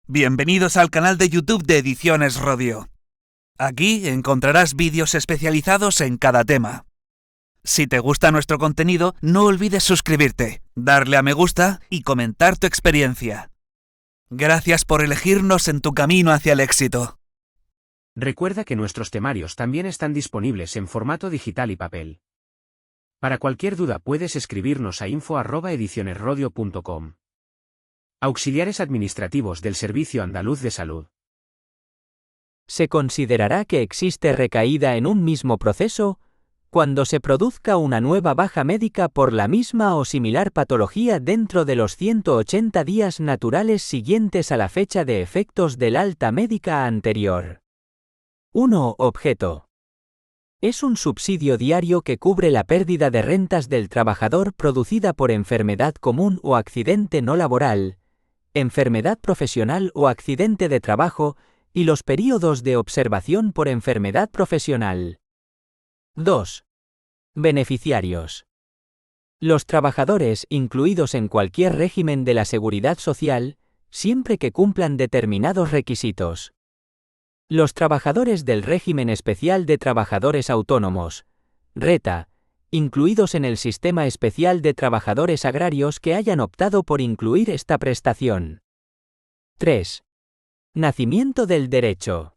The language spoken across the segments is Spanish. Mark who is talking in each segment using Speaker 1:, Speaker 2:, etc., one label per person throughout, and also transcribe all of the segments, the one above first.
Speaker 1: Bienvenidos al canal de YouTube de Ediciones Rodio. Aquí encontrarás vídeos especializados en cada tema. Si te gusta nuestro contenido, no olvides suscribirte, darle a me gusta y comentar tu experiencia. Gracias por elegirnos en tu camino hacia el éxito.
Speaker 2: Recuerda que nuestros temarios también están disponibles en formato digital y papel. Para cualquier duda puedes escribirnos a info@edicionesrodio.com. Auxiliares administrativos del Servicio Andaluz de Salud.
Speaker 3: Se considerará que existe recaída en un mismo proceso cuando se produzca una nueva baja médica por la misma o similar patología dentro de los 180 días naturales siguientes a la fecha de efectos del alta médica anterior. 1. Objeto. Es un subsidio diario que cubre la pérdida de rentas del trabajador producida por enfermedad común o accidente no laboral, enfermedad profesional o accidente de trabajo y los períodos de observación por enfermedad profesional. 2. Beneficiarios. Los trabajadores incluidos en cualquier régimen de la seguridad social, siempre que cumplan determinados requisitos. Los trabajadores del régimen especial de trabajadores autónomos, RETA, incluidos en el Sistema Especial de Trabajadores Agrarios que hayan optado por incluir esta prestación. 3. Nacimiento del derecho.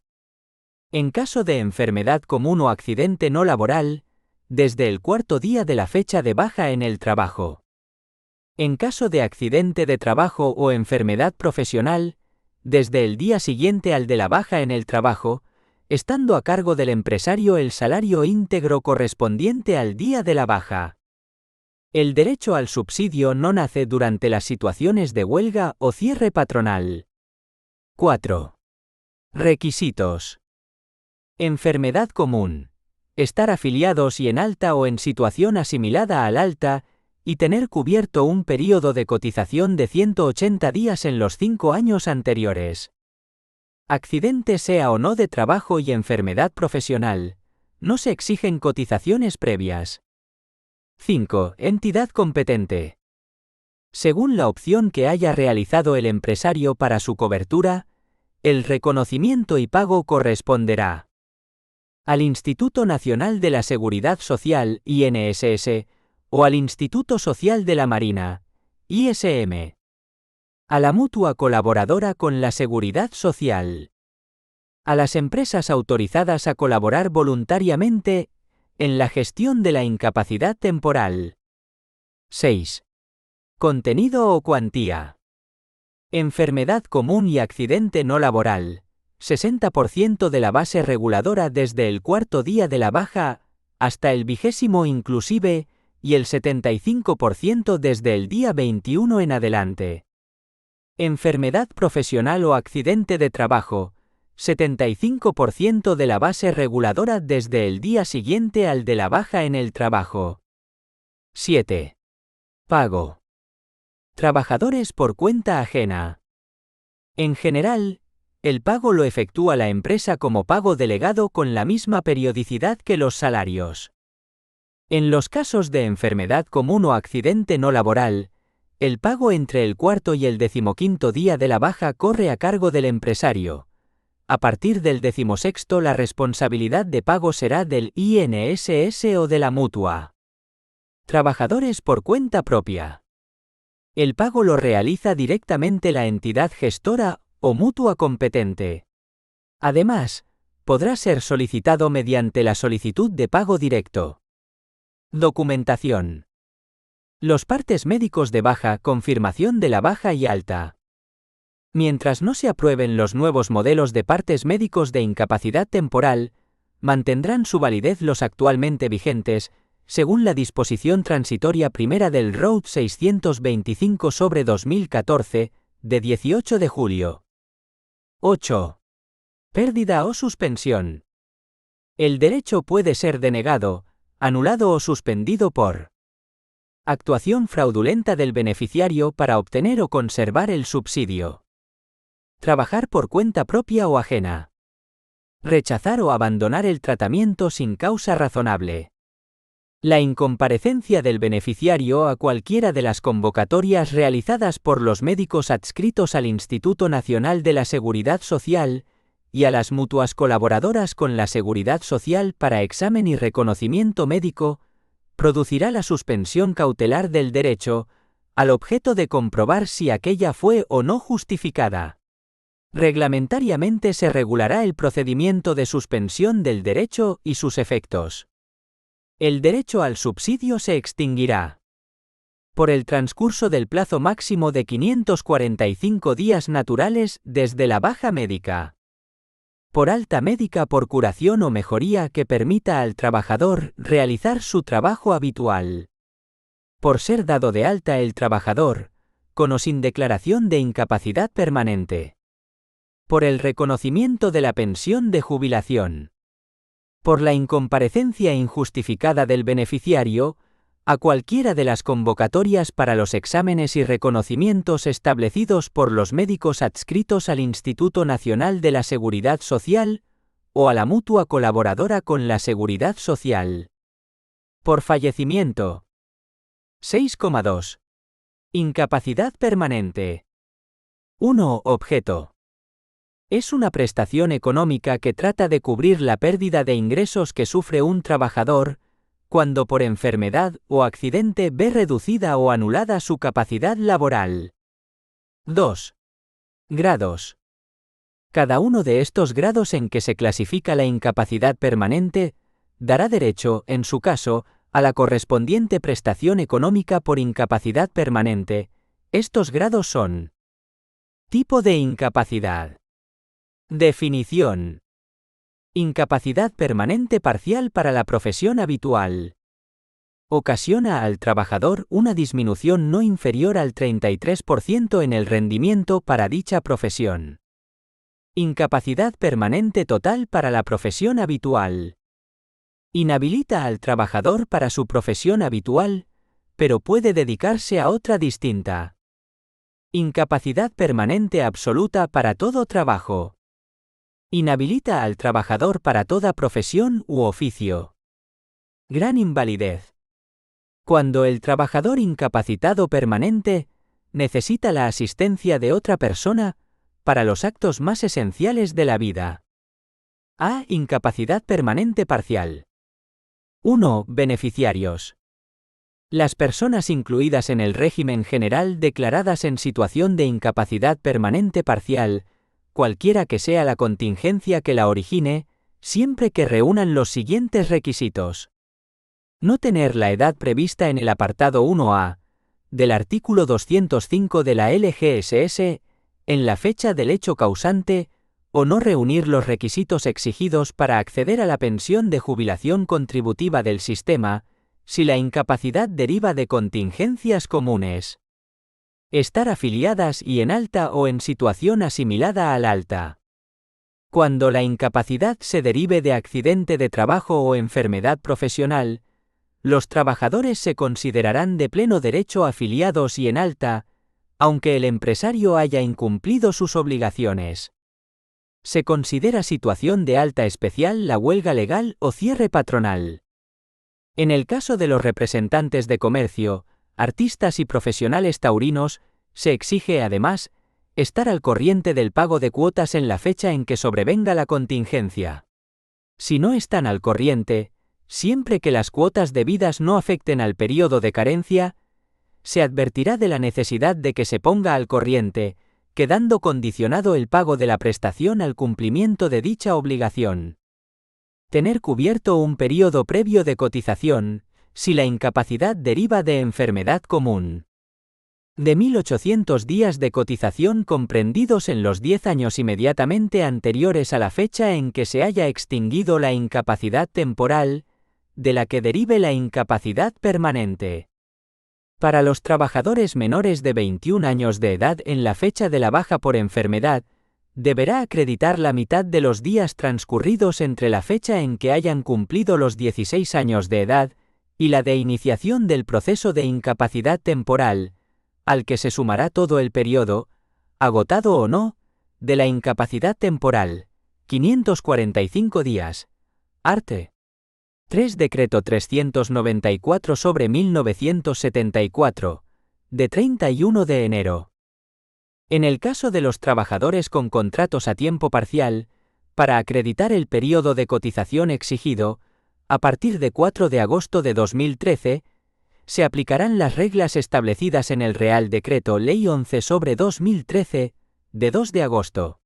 Speaker 3: En caso de enfermedad común o accidente no laboral, desde el cuarto día de la fecha de baja en el trabajo. En caso de accidente de trabajo o enfermedad profesional, desde el día siguiente al de la baja en el trabajo, estando a cargo del empresario el salario íntegro correspondiente al día de la baja. El derecho al subsidio no nace durante las situaciones de huelga o cierre patronal. 4. Requisitos. Enfermedad común. Estar afiliados y en alta o en situación asimilada al alta, y tener cubierto un período de cotización de 180 días en los 5 años anteriores. Accidente sea o no de trabajo y enfermedad profesional, no se exigen cotizaciones previas. 5. Entidad competente. Según la opción que haya realizado el empresario para su cobertura, el reconocimiento y pago corresponderá al Instituto Nacional de la Seguridad Social, INSS, o al Instituto Social de la Marina, ISM. A la mutua colaboradora con la Seguridad Social. A las empresas autorizadas a colaborar voluntariamente en la gestión de la incapacidad temporal. 6. Contenido o cuantía. Enfermedad común y accidente no laboral. 60% de la base reguladora desde el cuarto día de la baja hasta el 20º inclusive y el 75% desde el día 21 en adelante. Enfermedad profesional o accidente de trabajo. 75% de la base reguladora desde el día siguiente al de la baja en el trabajo. 7. Pago. Trabajadores por cuenta ajena. En general, el pago lo efectúa la empresa como pago delegado con la misma periodicidad que los salarios. En los casos de enfermedad común o accidente no laboral, el pago entre el cuarto y el 15º día de la baja corre a cargo del empresario. A partir del 16º la responsabilidad de pago será del INSS o de la mutua. Trabajadores por cuenta propia. El pago lo realiza directamente la entidad gestora o mutua competente. Además, podrá ser solicitado mediante la solicitud de pago directo. Documentación. Los partes médicos de baja, confirmación de la baja y alta. Mientras no se aprueben los nuevos modelos de partes médicos de incapacidad temporal, mantendrán su validez los actualmente vigentes, según la disposición transitoria primera del ROUD 625/2014, de 18 de julio. 8. Pérdida o suspensión. El derecho puede ser denegado, anulado o suspendido por actuación fraudulenta del beneficiario para obtener o conservar el subsidio. Trabajar por cuenta propia o ajena. Rechazar o abandonar el tratamiento sin causa razonable. La incomparecencia del beneficiario a cualquiera de las convocatorias realizadas por los médicos adscritos al Instituto Nacional de la Seguridad Social y a las mutuas colaboradoras con la Seguridad Social para examen y reconocimiento médico, producirá la suspensión cautelar del derecho, al objeto de comprobar si aquella fue o no justificada. Reglamentariamente se regulará el procedimiento de suspensión del derecho y sus efectos. El derecho al subsidio se extinguirá por el transcurso del plazo máximo de 545 días naturales desde la baja médica. Por alta médica por curación o mejoría que permita al trabajador realizar su trabajo habitual. Por ser dado de alta el trabajador, con o sin declaración de incapacidad permanente. Por el reconocimiento de la pensión de jubilación. Por la incomparecencia injustificada del beneficiario, a cualquiera de las convocatorias para los exámenes y reconocimientos establecidos por los médicos adscritos al Instituto Nacional de la Seguridad Social, o a la mutua colaboradora con la Seguridad Social. Por fallecimiento. 6,2. Incapacidad permanente. 1. Objeto. Es una prestación económica que trata de cubrir la pérdida de ingresos que sufre un trabajador, cuando por enfermedad o accidente ve reducida o anulada su capacidad laboral. 2. Grados. Cada uno de estos grados en que se clasifica la incapacidad permanente, dará derecho, en su caso, a la correspondiente prestación económica por incapacidad permanente. Estos grados son: tipo de incapacidad. Definición. Incapacidad permanente parcial para la profesión habitual. Ocasiona al trabajador una disminución no inferior al 33% en el rendimiento para dicha profesión. Incapacidad permanente total para la profesión habitual. Inhabilita al trabajador para su profesión habitual, pero puede dedicarse a otra distinta. Incapacidad permanente absoluta para todo trabajo. Inhabilita al trabajador para toda profesión u oficio. Gran invalidez. Cuando el trabajador incapacitado permanente necesita la asistencia de otra persona para los actos más esenciales de la vida. A. Incapacidad permanente parcial. 1. Beneficiarios. Las personas incluidas en el régimen general declaradas en situación de incapacidad permanente parcial, cualquiera que sea la contingencia que la origine, siempre que reúnan los siguientes requisitos. No tener la edad prevista en el apartado 1A del artículo 205 de la LGSS en la fecha del hecho causante, o no reunir los requisitos exigidos para acceder a la pensión de jubilación contributiva del sistema, si la incapacidad deriva de contingencias comunes. Estar afiliadas y en alta o en situación asimilada al alta. Cuando la incapacidad se derive de accidente de trabajo o enfermedad profesional, los trabajadores se considerarán de pleno derecho afiliados y en alta, aunque el empresario haya incumplido sus obligaciones. Se considera situación de alta especial la huelga legal o cierre patronal. En el caso de los representantes de comercio, artistas y profesionales taurinos, se exige además estar al corriente del pago de cuotas en la fecha en que sobrevenga la contingencia. Si no están al corriente, siempre que las cuotas debidas no afecten al período de carencia, se advertirá de la necesidad de que se ponga al corriente, quedando condicionado el pago de la prestación al cumplimiento de dicha obligación. Tener cubierto un período previo de cotización, si la incapacidad deriva de enfermedad común. De 1.800 días de cotización comprendidos en los 10 años inmediatamente anteriores a la fecha en que se haya extinguido la incapacidad temporal, de la que derive la incapacidad permanente. Para los trabajadores menores de 21 años de edad en la fecha de la baja por enfermedad, deberá acreditar la mitad de los días transcurridos entre la fecha en que hayan cumplido los 16 años de edad y la de iniciación del proceso de incapacidad temporal, al que se sumará todo el periodo, agotado o no, de la incapacidad temporal, 545 días. Arte. 3. Decreto 394/1974, de 31 de enero. En el caso de los trabajadores con contratos a tiempo parcial, para acreditar el período de cotización exigido, a partir de 4 de agosto de 2013, se aplicarán las reglas establecidas en el Real Decreto Ley 11/2013, de 2 de agosto.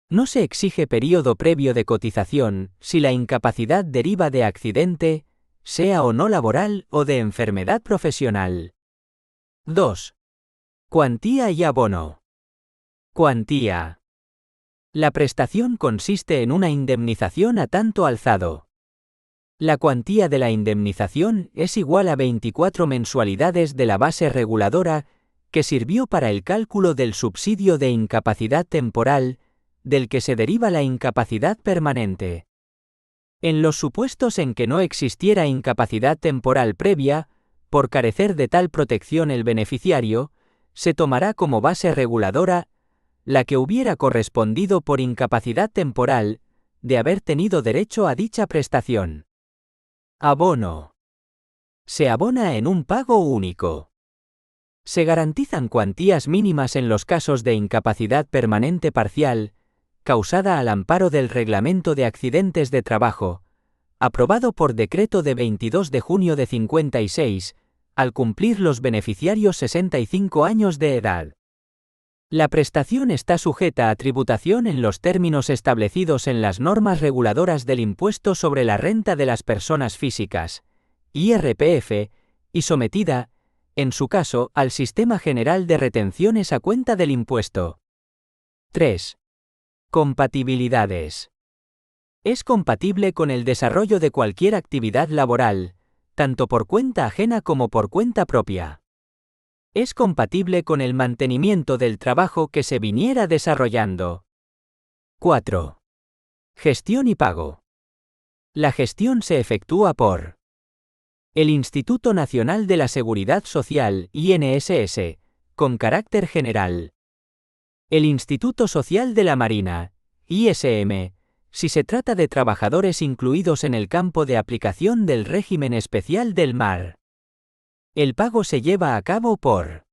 Speaker 3: No se exige período previo de cotización si la incapacidad deriva de accidente, sea o no laboral o de enfermedad profesional. 2. Cuantía y abono. Cuantía. La prestación consiste en una indemnización a tanto alzado. La cuantía de la indemnización es igual a 24 mensualidades de la base reguladora que sirvió para el cálculo del subsidio de incapacidad temporal, del que se deriva la incapacidad permanente. En los supuestos en que no existiera incapacidad temporal previa, por carecer de tal protección el beneficiario, se tomará como base reguladora la que hubiera correspondido por incapacidad temporal, de haber tenido derecho a dicha prestación. Abono. Se abona en un pago único. Se garantizan cuantías mínimas en los casos de incapacidad permanente parcial, causada al amparo del Reglamento de Accidentes de Trabajo, aprobado por decreto de 22 de junio de 56, al cumplir los beneficiarios 65 años de edad. La prestación está sujeta a tributación en los términos establecidos en las normas reguladoras del impuesto sobre la renta de las personas físicas, IRPF, y sometida, en su caso, al Sistema General de Retenciones a cuenta del impuesto. 3. Compatibilidades. Es compatible con el desarrollo de cualquier actividad laboral, tanto por cuenta ajena como por cuenta propia. Es compatible con el mantenimiento del trabajo que se viniera desarrollando. 4. Gestión y pago. La gestión se efectúa por el Instituto Nacional de la Seguridad Social, INSS, con carácter general. El Instituto Social de la Marina, ISM, si se trata de trabajadores incluidos en el campo de aplicación del régimen especial del mar. El pago se lleva a cabo por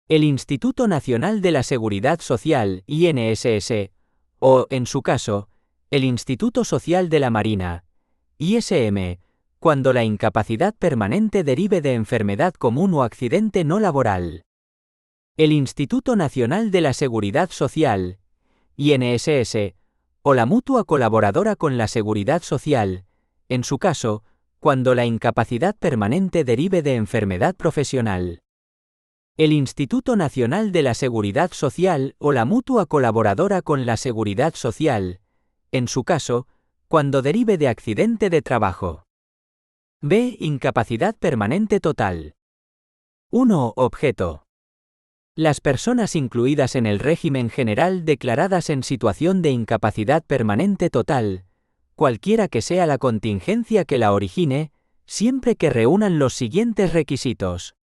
Speaker 3: el Instituto Nacional de la Seguridad Social, INSS, o, en su caso, el Instituto Social de la Marina, ISM, cuando la incapacidad permanente derive de enfermedad común o accidente no laboral. El Instituto Nacional de la Seguridad Social, INSS, o la mutua colaboradora con la Seguridad Social, en su caso, cuando la incapacidad permanente derive de enfermedad profesional. El Instituto Nacional de la Seguridad Social o la mutua colaboradora con la Seguridad Social, en su caso, cuando derive de accidente de trabajo. B. Incapacidad permanente total. 1. Objeto. Las personas incluidas en el régimen general declaradas en situación de incapacidad permanente total, cualquiera que sea la contingencia que la origine, siempre que reúnan los siguientes requisitos.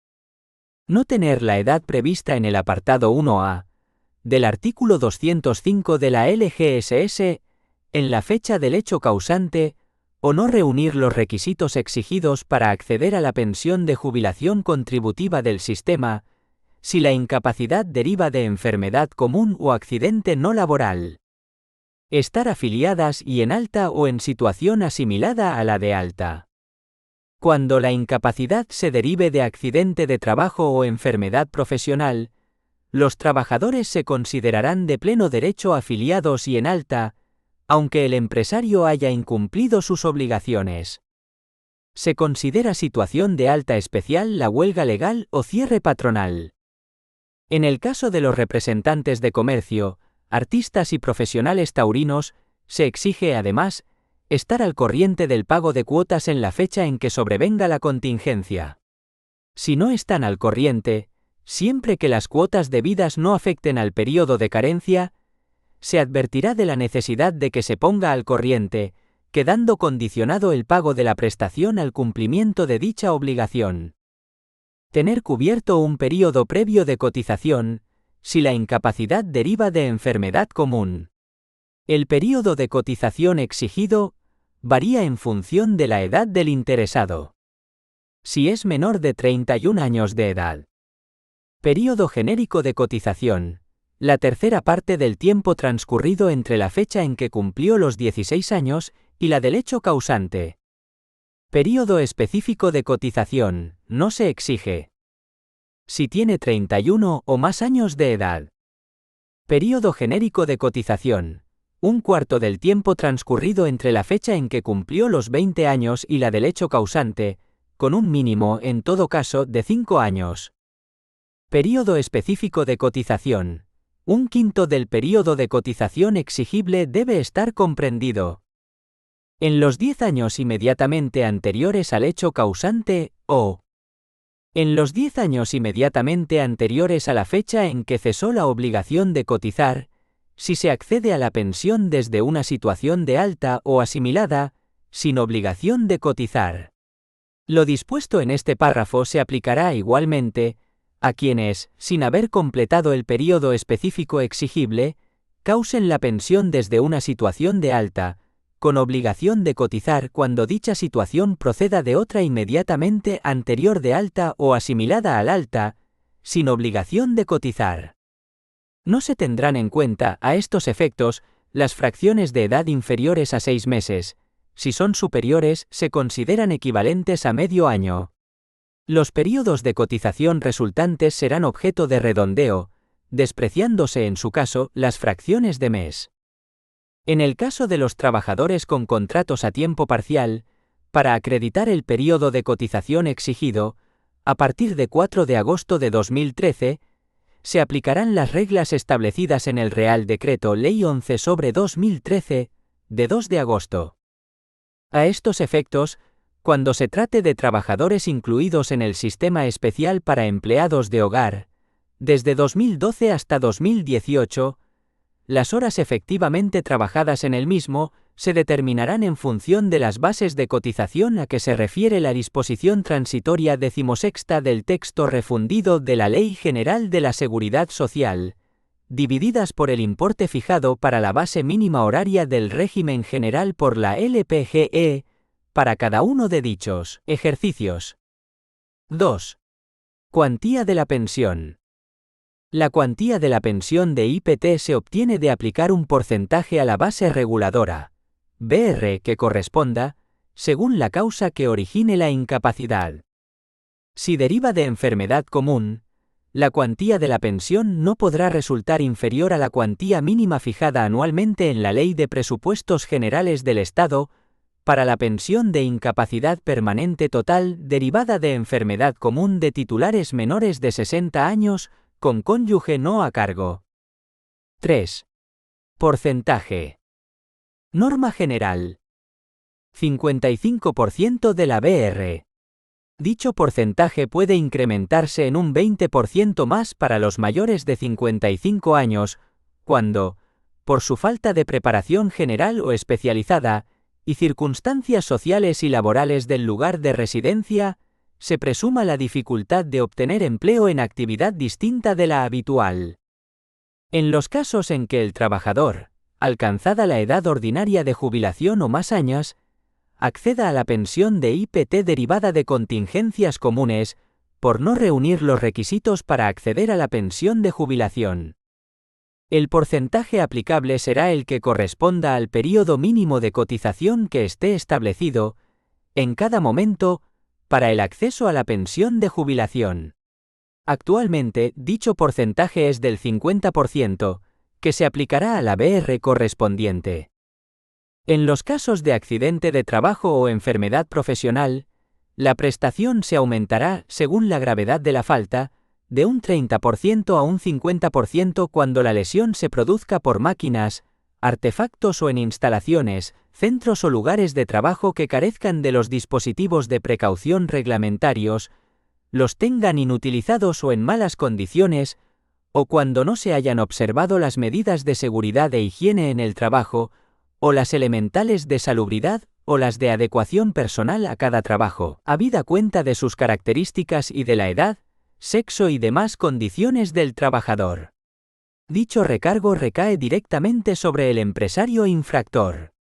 Speaker 3: No tener la edad prevista en el apartado 1A del artículo 205 de la LGSS en la fecha del hecho causante, o no reunir los requisitos exigidos para acceder a la pensión de jubilación contributiva del sistema, si la incapacidad deriva de enfermedad común o accidente no laboral. Estar afiliadas y en alta o en situación asimilada a la de alta. Cuando la incapacidad se derive de accidente de trabajo o enfermedad profesional, los trabajadores se considerarán de pleno derecho afiliados y en alta, aunque el empresario haya incumplido sus obligaciones. Se considera situación de alta especial la huelga legal o cierre patronal. En el caso de los representantes de comercio, artistas y profesionales taurinos, se exige además estar al corriente del pago de cuotas en la fecha en que sobrevenga la contingencia. Si no están al corriente, siempre que las cuotas debidas no afecten al período de carencia, se advertirá de la necesidad de que se ponga al corriente, quedando condicionado el pago de la prestación al cumplimiento de dicha obligación. Tener cubierto un período previo de cotización, si la incapacidad deriva de enfermedad común. El período de cotización exigido varía en función de la edad del interesado. Si es menor de 31 años de edad. Período genérico de cotización. La tercera parte del tiempo transcurrido entre la fecha en que cumplió los 16 años y la del hecho causante. Período específico de cotización. No se exige. Si tiene 31 o más años de edad. Período genérico de cotización. Un cuarto del tiempo transcurrido entre la fecha en que cumplió los 20 años y la del hecho causante, con un mínimo, en todo caso, de 5 años. Período específico de cotización. Un quinto del período de cotización exigible debe estar comprendido en los 10 años inmediatamente anteriores al hecho causante, o en los 10 años inmediatamente anteriores a la fecha en que cesó la obligación de cotizar, si se accede a la pensión desde una situación de alta o asimilada, sin obligación de cotizar. Lo dispuesto en este párrafo se aplicará igualmente a quienes, sin haber completado el período específico exigible, causen la pensión desde una situación de alta, con obligación de cotizar cuando dicha situación proceda de otra inmediatamente anterior de alta o asimilada al alta, sin obligación de cotizar. No se tendrán en cuenta, a estos efectos, las fracciones de edad inferiores a 6 meses. Si son superiores, se consideran equivalentes a medio año. Los períodos de cotización resultantes serán objeto de redondeo, despreciándose en su caso las fracciones de mes. En el caso de los trabajadores con contratos a tiempo parcial, para acreditar el período de cotización exigido, a partir de 4 de agosto de 2013, se aplicarán las reglas establecidas en el Real Decreto Ley 11/2013, de 2 de agosto. A estos efectos, cuando se trate de trabajadores incluidos en el Sistema Especial para Empleados de Hogar, desde 2012 hasta 2018, las horas efectivamente trabajadas en el mismo se determinarán en función de las bases de cotización a que se refiere la disposición transitoria 16ª del texto refundido de la Ley General de la Seguridad Social, divididas por el importe fijado para la base mínima horaria del régimen general por la LPGE, para cada uno de dichos ejercicios. 2. Cuantía de la pensión. La cuantía de la pensión de IPT se obtiene de aplicar un porcentaje a la base reguladora, BR, que corresponda, según la causa que origine la incapacidad. Si deriva de enfermedad común, la cuantía de la pensión no podrá resultar inferior a la cuantía mínima fijada anualmente en la Ley de Presupuestos Generales del Estado, para la pensión de incapacidad permanente total derivada de enfermedad común de titulares menores de 60 años, con cónyuge no a cargo. 3. Porcentaje. Norma general. 55% de la BR. Dicho porcentaje puede incrementarse en un 20% más para los mayores de 55 años, cuando, por su falta de preparación general o especializada, y circunstancias sociales y laborales del lugar de residencia, se presuma la dificultad de obtener empleo en actividad distinta de la habitual. En los casos en que el trabajador, alcanzada la edad ordinaria de jubilación o más años, acceda a la pensión de IPT derivada de contingencias comunes, por no reunir los requisitos para acceder a la pensión de jubilación. El porcentaje aplicable será el que corresponda al período mínimo de cotización que esté establecido, en cada momento, para el acceso a la pensión de jubilación. Actualmente, dicho porcentaje es del 50%, que se aplicará a la BR correspondiente. En los casos de accidente de trabajo o enfermedad profesional, la prestación se aumentará, según la gravedad de la falta, de un 30% a un 50% cuando la lesión se produzca por máquinas, artefactos o en instalaciones, centros o lugares de trabajo que carezcan de los dispositivos de precaución reglamentarios, los tengan inutilizados o en malas condiciones, o cuando no se hayan observado las medidas de seguridad e higiene en el trabajo, o las elementales de salubridad o las de adecuación personal a cada trabajo, habida cuenta de sus características y de la edad, sexo y demás condiciones del trabajador. Dicho recargo recae directamente sobre el empresario infractor.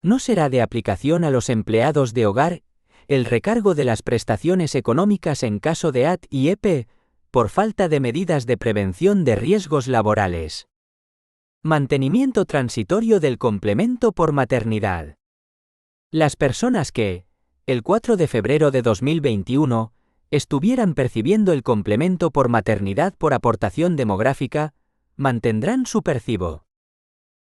Speaker 3: No será de aplicación a los empleados de hogar el recargo de las prestaciones económicas en caso de AT y EP, por falta de medidas de prevención de riesgos laborales. Mantenimiento transitorio del complemento por maternidad. Las personas que, el 4 de febrero de 2021, estuvieran percibiendo el complemento por maternidad por aportación demográfica, mantendrán su percibo.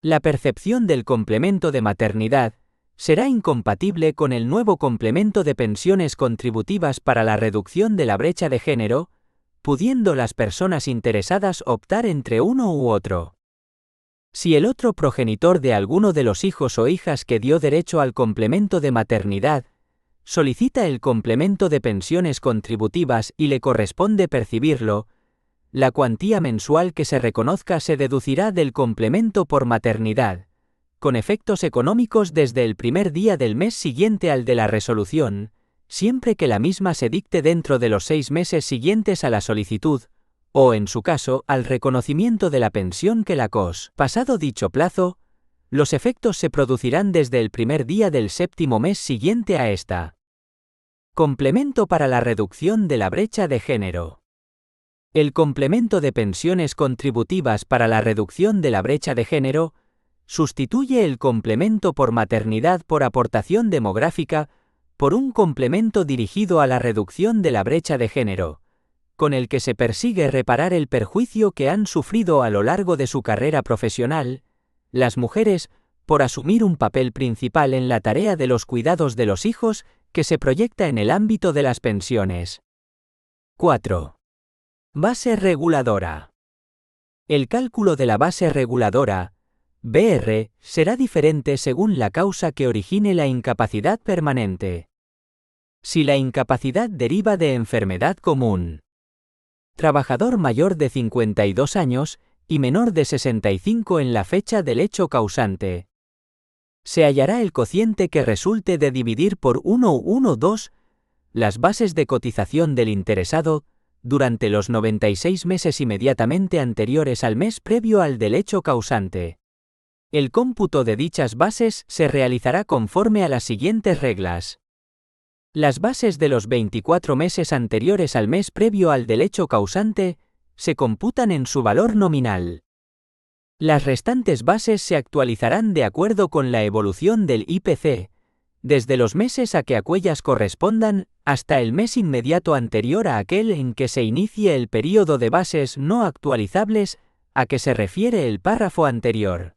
Speaker 3: La percepción del complemento de maternidad será incompatible con el nuevo complemento de pensiones contributivas para la reducción de la brecha de género, pudiendo las personas interesadas optar entre uno u otro. Si el otro progenitor de alguno de los hijos o hijas que dio derecho al complemento de maternidad solicita el complemento de pensiones contributivas y le corresponde percibirlo, la cuantía mensual que se reconozca se deducirá del complemento por maternidad, con efectos económicos desde el primer día del mes siguiente al de la resolución, siempre que la misma se dicte dentro de los 6 meses siguientes a la solicitud, o en su caso, al reconocimiento de la pensión que la COS. Pasado dicho plazo, los efectos se producirán desde el primer día del 7º mes siguiente a esta. Complemento para la reducción de la brecha de género. El complemento de pensiones contributivas para la reducción de la brecha de género sustituye el complemento por maternidad por aportación demográfica por un complemento dirigido a la reducción de la brecha de género, con el que se persigue reparar el perjuicio que han sufrido a lo largo de su carrera profesional las mujeres por asumir un papel principal en la tarea de los cuidados de los hijos que se proyecta en el ámbito de las pensiones. 4. Base reguladora. El cálculo de la base reguladora, BR, será diferente según la causa que origine la incapacidad permanente. Si la incapacidad deriva de enfermedad común. Trabajador mayor de 52 años y menor de 65 en la fecha del hecho causante. Se hallará el cociente que resulte de dividir por 1,12 las bases de cotización del interesado durante los 96 meses inmediatamente anteriores al mes previo al del hecho causante. El cómputo de dichas bases se realizará conforme a las siguientes reglas. Las bases de los 24 meses anteriores al mes previo al del hecho causante se computan en su valor nominal. Las restantes bases se actualizarán de acuerdo con la evolución del IPC, desde los meses a que aquellas correspondan hasta el mes inmediato anterior a aquel en que se inicie el período de bases no actualizables a que se refiere el párrafo anterior.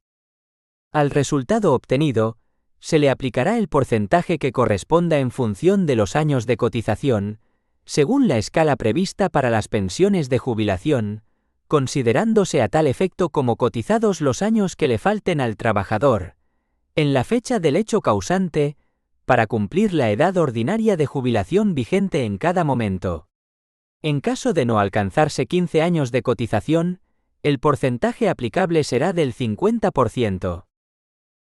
Speaker 3: Al resultado obtenido, se le aplicará el porcentaje que corresponda en función de los años de cotización, según la escala prevista para las pensiones de jubilación, considerándose a tal efecto como cotizados los años que le falten al trabajador, en la fecha del hecho causante, para cumplir la edad ordinaria de jubilación vigente en cada momento. En caso de no alcanzarse 15 años de cotización, el porcentaje aplicable será del 50%.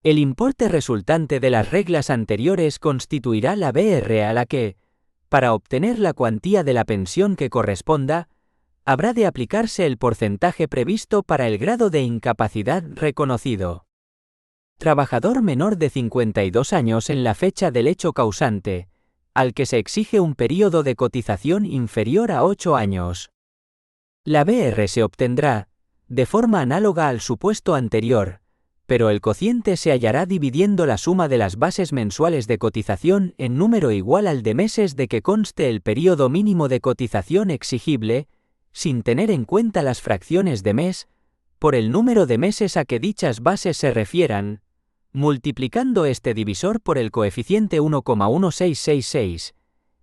Speaker 3: El importe resultante de las reglas anteriores constituirá la BR a la que, para obtener la cuantía de la pensión que corresponda, habrá de aplicarse el porcentaje previsto para el grado de incapacidad reconocido. Trabajador menor de 52 años en la fecha del hecho causante, al que se exige un período de cotización inferior a 8 años. La BR se obtendrá, de forma análoga al supuesto anterior, pero el cociente se hallará dividiendo la suma de las bases mensuales de cotización en número igual al de meses de que conste el período mínimo de cotización exigible, sin tener en cuenta las fracciones de mes, por el número de meses a que dichas bases se refieran, multiplicando este divisor por el coeficiente 1,1666,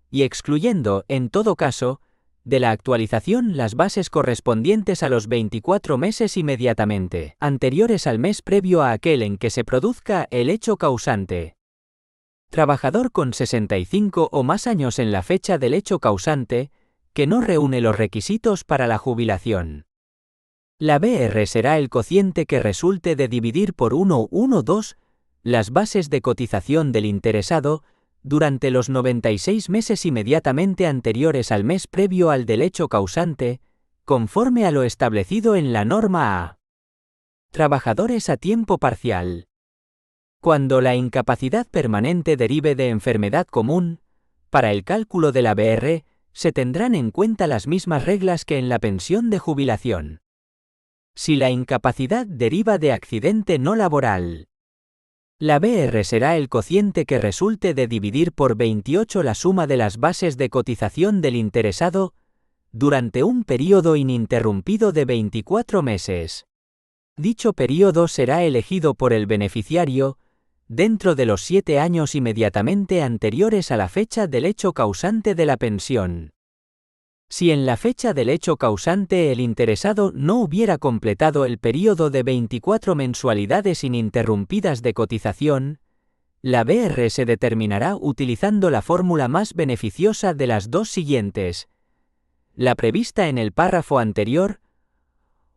Speaker 3: y excluyendo, en todo caso, de la actualización las bases correspondientes a los 24 meses inmediatamente anteriores al mes previo a aquel en que se produzca el hecho causante. Trabajador con 65 o más años en la fecha del hecho causante, que no reúne los requisitos para la jubilación. La BR será el cociente que resulte de dividir por 1,12 las bases de cotización del interesado durante los 96 meses inmediatamente anteriores al mes previo al del hecho causante, conforme a lo establecido en la norma A. Trabajadores a tiempo parcial. Cuando la incapacidad permanente derive de enfermedad común, para el cálculo de la BR, se tendrán en cuenta las mismas reglas que en la pensión de jubilación. Si la incapacidad deriva de accidente no laboral, la BR será el cociente que resulte de dividir por 28 la suma de las bases de cotización del interesado durante un período ininterrumpido de 24 meses. Dicho período será elegido por el beneficiario dentro de los 7 años inmediatamente anteriores a la fecha del hecho causante de la pensión. Si en la fecha del hecho causante el interesado no hubiera completado el período de 24 mensualidades ininterrumpidas de cotización, la BR se determinará utilizando la fórmula más beneficiosa de las dos siguientes: la prevista en el párrafo anterior,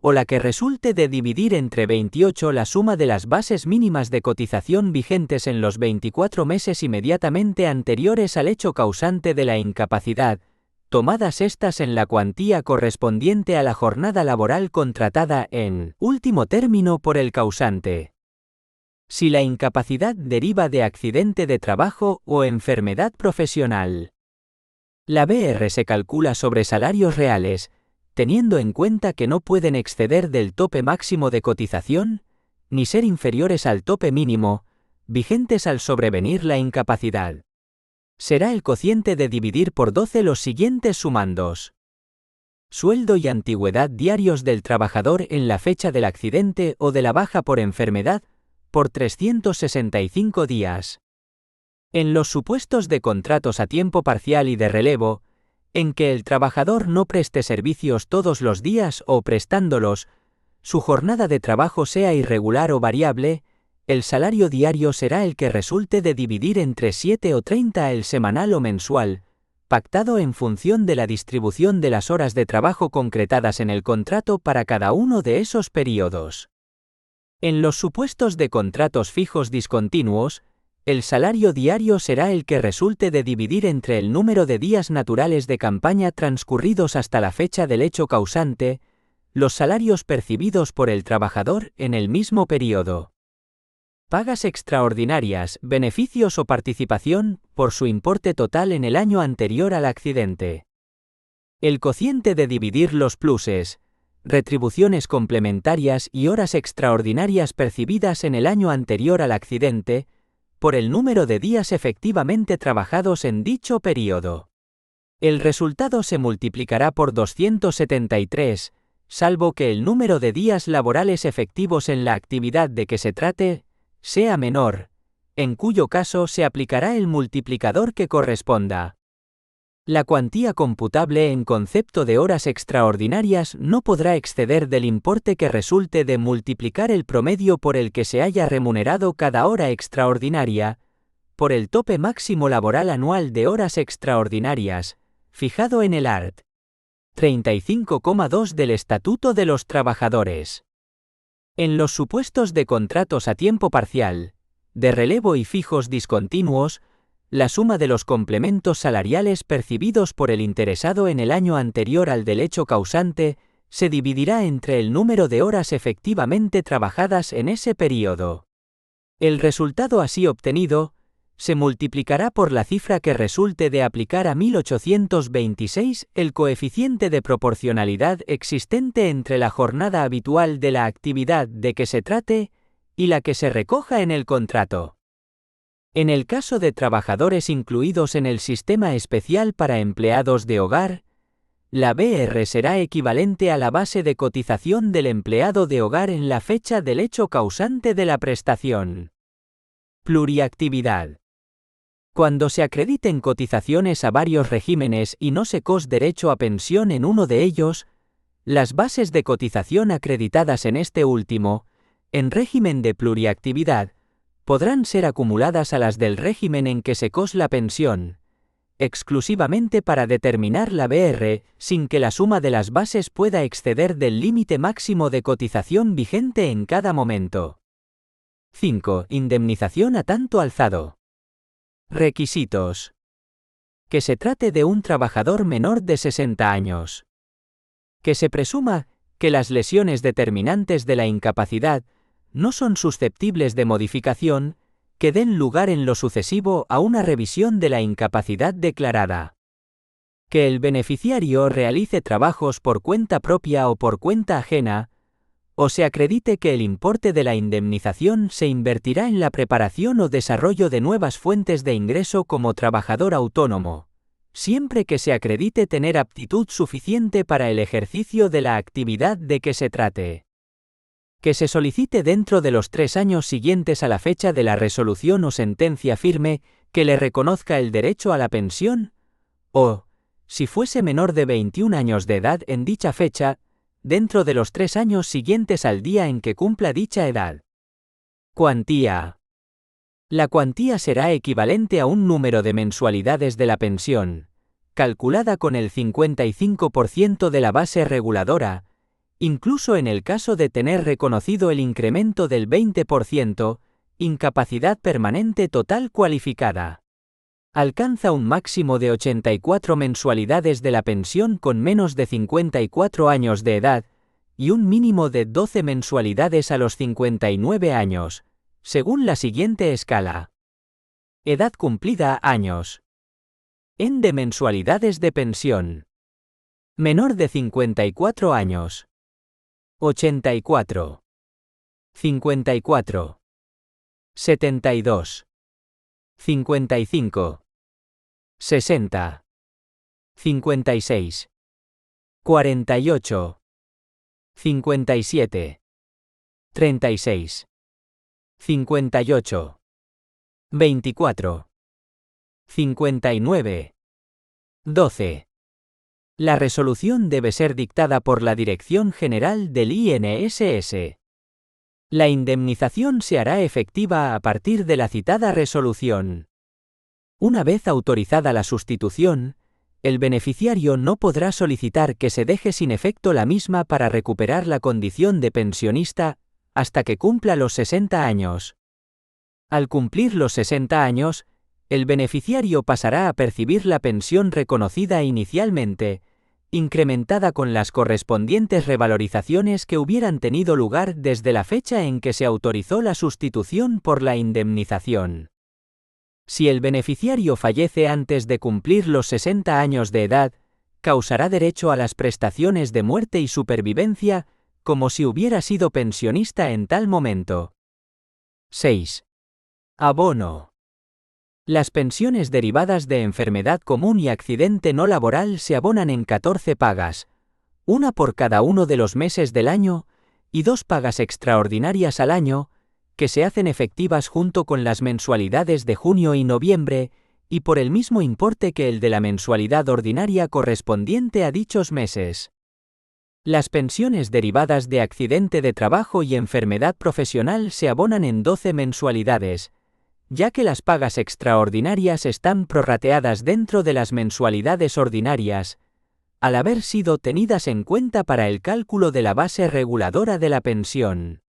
Speaker 3: o la que resulte de dividir entre 28 la suma de las bases mínimas de cotización vigentes en los 24 meses inmediatamente anteriores al hecho causante de la incapacidad, tomadas estas en la cuantía correspondiente a la jornada laboral contratada en último término por el causante. Si la incapacidad deriva de accidente de trabajo o enfermedad profesional, la BR se calcula sobre salarios reales, teniendo en cuenta que no pueden exceder del tope máximo de cotización, ni ser inferiores al tope mínimo, vigentes al sobrevenir la incapacidad. Será el cociente de dividir por 12 los siguientes sumandos: sueldo y antigüedad diarios del trabajador en la fecha del accidente o de la baja por enfermedad, por 365 días. En los supuestos de contratos a tiempo parcial y de relevo, en que el trabajador no preste servicios todos los días o prestándolos, su jornada de trabajo sea irregular o variable, el salario diario será el que resulte de dividir entre 7 o 30 el semanal o mensual, pactado en función de la distribución de las horas de trabajo concretadas en el contrato para cada uno de esos períodos. En los supuestos de contratos fijos discontinuos, el salario diario será el que resulte de dividir entre el número de días naturales de campaña transcurridos hasta la fecha del hecho causante, los salarios percibidos por el trabajador en el mismo período. Pagas extraordinarias, beneficios o participación, por su importe total en el año anterior al accidente. El cociente de dividir los pluses, retribuciones complementarias y horas extraordinarias percibidas en el año anterior al accidente, por el número de días efectivamente trabajados en dicho período. El resultado se multiplicará por 273, salvo que el número de días laborales efectivos en la actividad de que se trate sea menor, en cuyo caso se aplicará el multiplicador que corresponda. La cuantía computable en concepto de horas extraordinarias no podrá exceder del importe que resulte de multiplicar el promedio por el que se haya remunerado cada hora extraordinaria, por el tope máximo laboral anual de horas extraordinarias, fijado en el art. 35,2 del Estatuto de los Trabajadores. En los supuestos de contratos a tiempo parcial, de relevo y fijos discontinuos, la suma de los complementos salariales percibidos por el interesado en el año anterior al del hecho causante se dividirá entre el número de horas efectivamente trabajadas en ese período. El resultado así obtenido se multiplicará por la cifra que resulte de aplicar a 1826 el coeficiente de proporcionalidad existente entre la jornada habitual de la actividad de que se trate y la que se recoja en el contrato. En el caso de trabajadores incluidos en el sistema especial para empleados de hogar, la BR será equivalente a la base de cotización del empleado de hogar en la fecha del hecho causante de la prestación. Pluriactividad. Cuando se acrediten cotizaciones a varios regímenes y no se cos derecho a pensión en uno de ellos, las bases de cotización acreditadas en este último, en régimen de pluriactividad, podrán ser acumuladas a las del régimen en que se cos la pensión, exclusivamente para determinar la BR, sin que la suma de las bases pueda exceder del límite máximo de cotización vigente en cada momento. 5. Indemnización a tanto alzado. Requisitos. Que se trate de un trabajador menor de 60 años. Que se presuma que las lesiones determinantes de la incapacidad no son susceptibles de modificación, que den lugar en lo sucesivo a una revisión de la incapacidad declarada. Que el beneficiario realice trabajos por cuenta propia o por cuenta ajena, o se acredite que el importe de la indemnización se invertirá en la preparación o desarrollo de nuevas fuentes de ingreso como trabajador autónomo, siempre que se acredite tener aptitud suficiente para el ejercicio de la actividad de que se trate. Que se solicite dentro de los 3 años siguientes a la fecha de la resolución o sentencia firme que le reconozca el derecho a la pensión, o, si fuese menor de 21 años de edad en dicha fecha, dentro de los 3 años siguientes al día en que cumpla dicha edad. Cuantía. La cuantía será equivalente a un número de mensualidades de la pensión, calculada con el 55% de la base reguladora, incluso en el caso de tener reconocido el incremento del 20%, incapacidad permanente total cualificada. Alcanza un máximo de 84 mensualidades de la pensión con menos de 54 años de edad, y un mínimo de 12 mensualidades a los 59 años, según la siguiente escala. Edad cumplida, años. En de mensualidades de pensión. Menor de 54 años. 84. 54. 72. 55. 60. 56. 48. 57. 36. 58. 24. 59. 12. La resolución debe ser dictada por la Dirección General del INSS. La indemnización se hará efectiva a partir de la citada resolución. Una vez autorizada la sustitución, el beneficiario no podrá solicitar que se deje sin efecto la misma para recuperar la condición de pensionista hasta que cumpla los 60 años. Al cumplir los 60 años, el beneficiario pasará a percibir la pensión reconocida inicialmente, incrementada con las correspondientes revalorizaciones que hubieran tenido lugar desde la fecha en que se autorizó la sustitución por la indemnización. Si el beneficiario fallece antes de cumplir los 60 años de edad, causará derecho a las prestaciones de muerte y supervivencia, como si hubiera sido pensionista en tal momento. 6. Abono. Las pensiones derivadas de enfermedad común y accidente no laboral se abonan en 14 pagas, una por cada uno de los meses del año, y 2 pagas extraordinarias al año, que se hacen efectivas junto con las mensualidades de junio y noviembre, y por el mismo importe que el de la mensualidad ordinaria correspondiente a dichos meses. Las pensiones derivadas de accidente de trabajo y enfermedad profesional se abonan en 12 mensualidades, ya que las pagas extraordinarias están prorrateadas dentro de las mensualidades ordinarias, al haber sido tenidas en cuenta para el cálculo de la base reguladora de la pensión.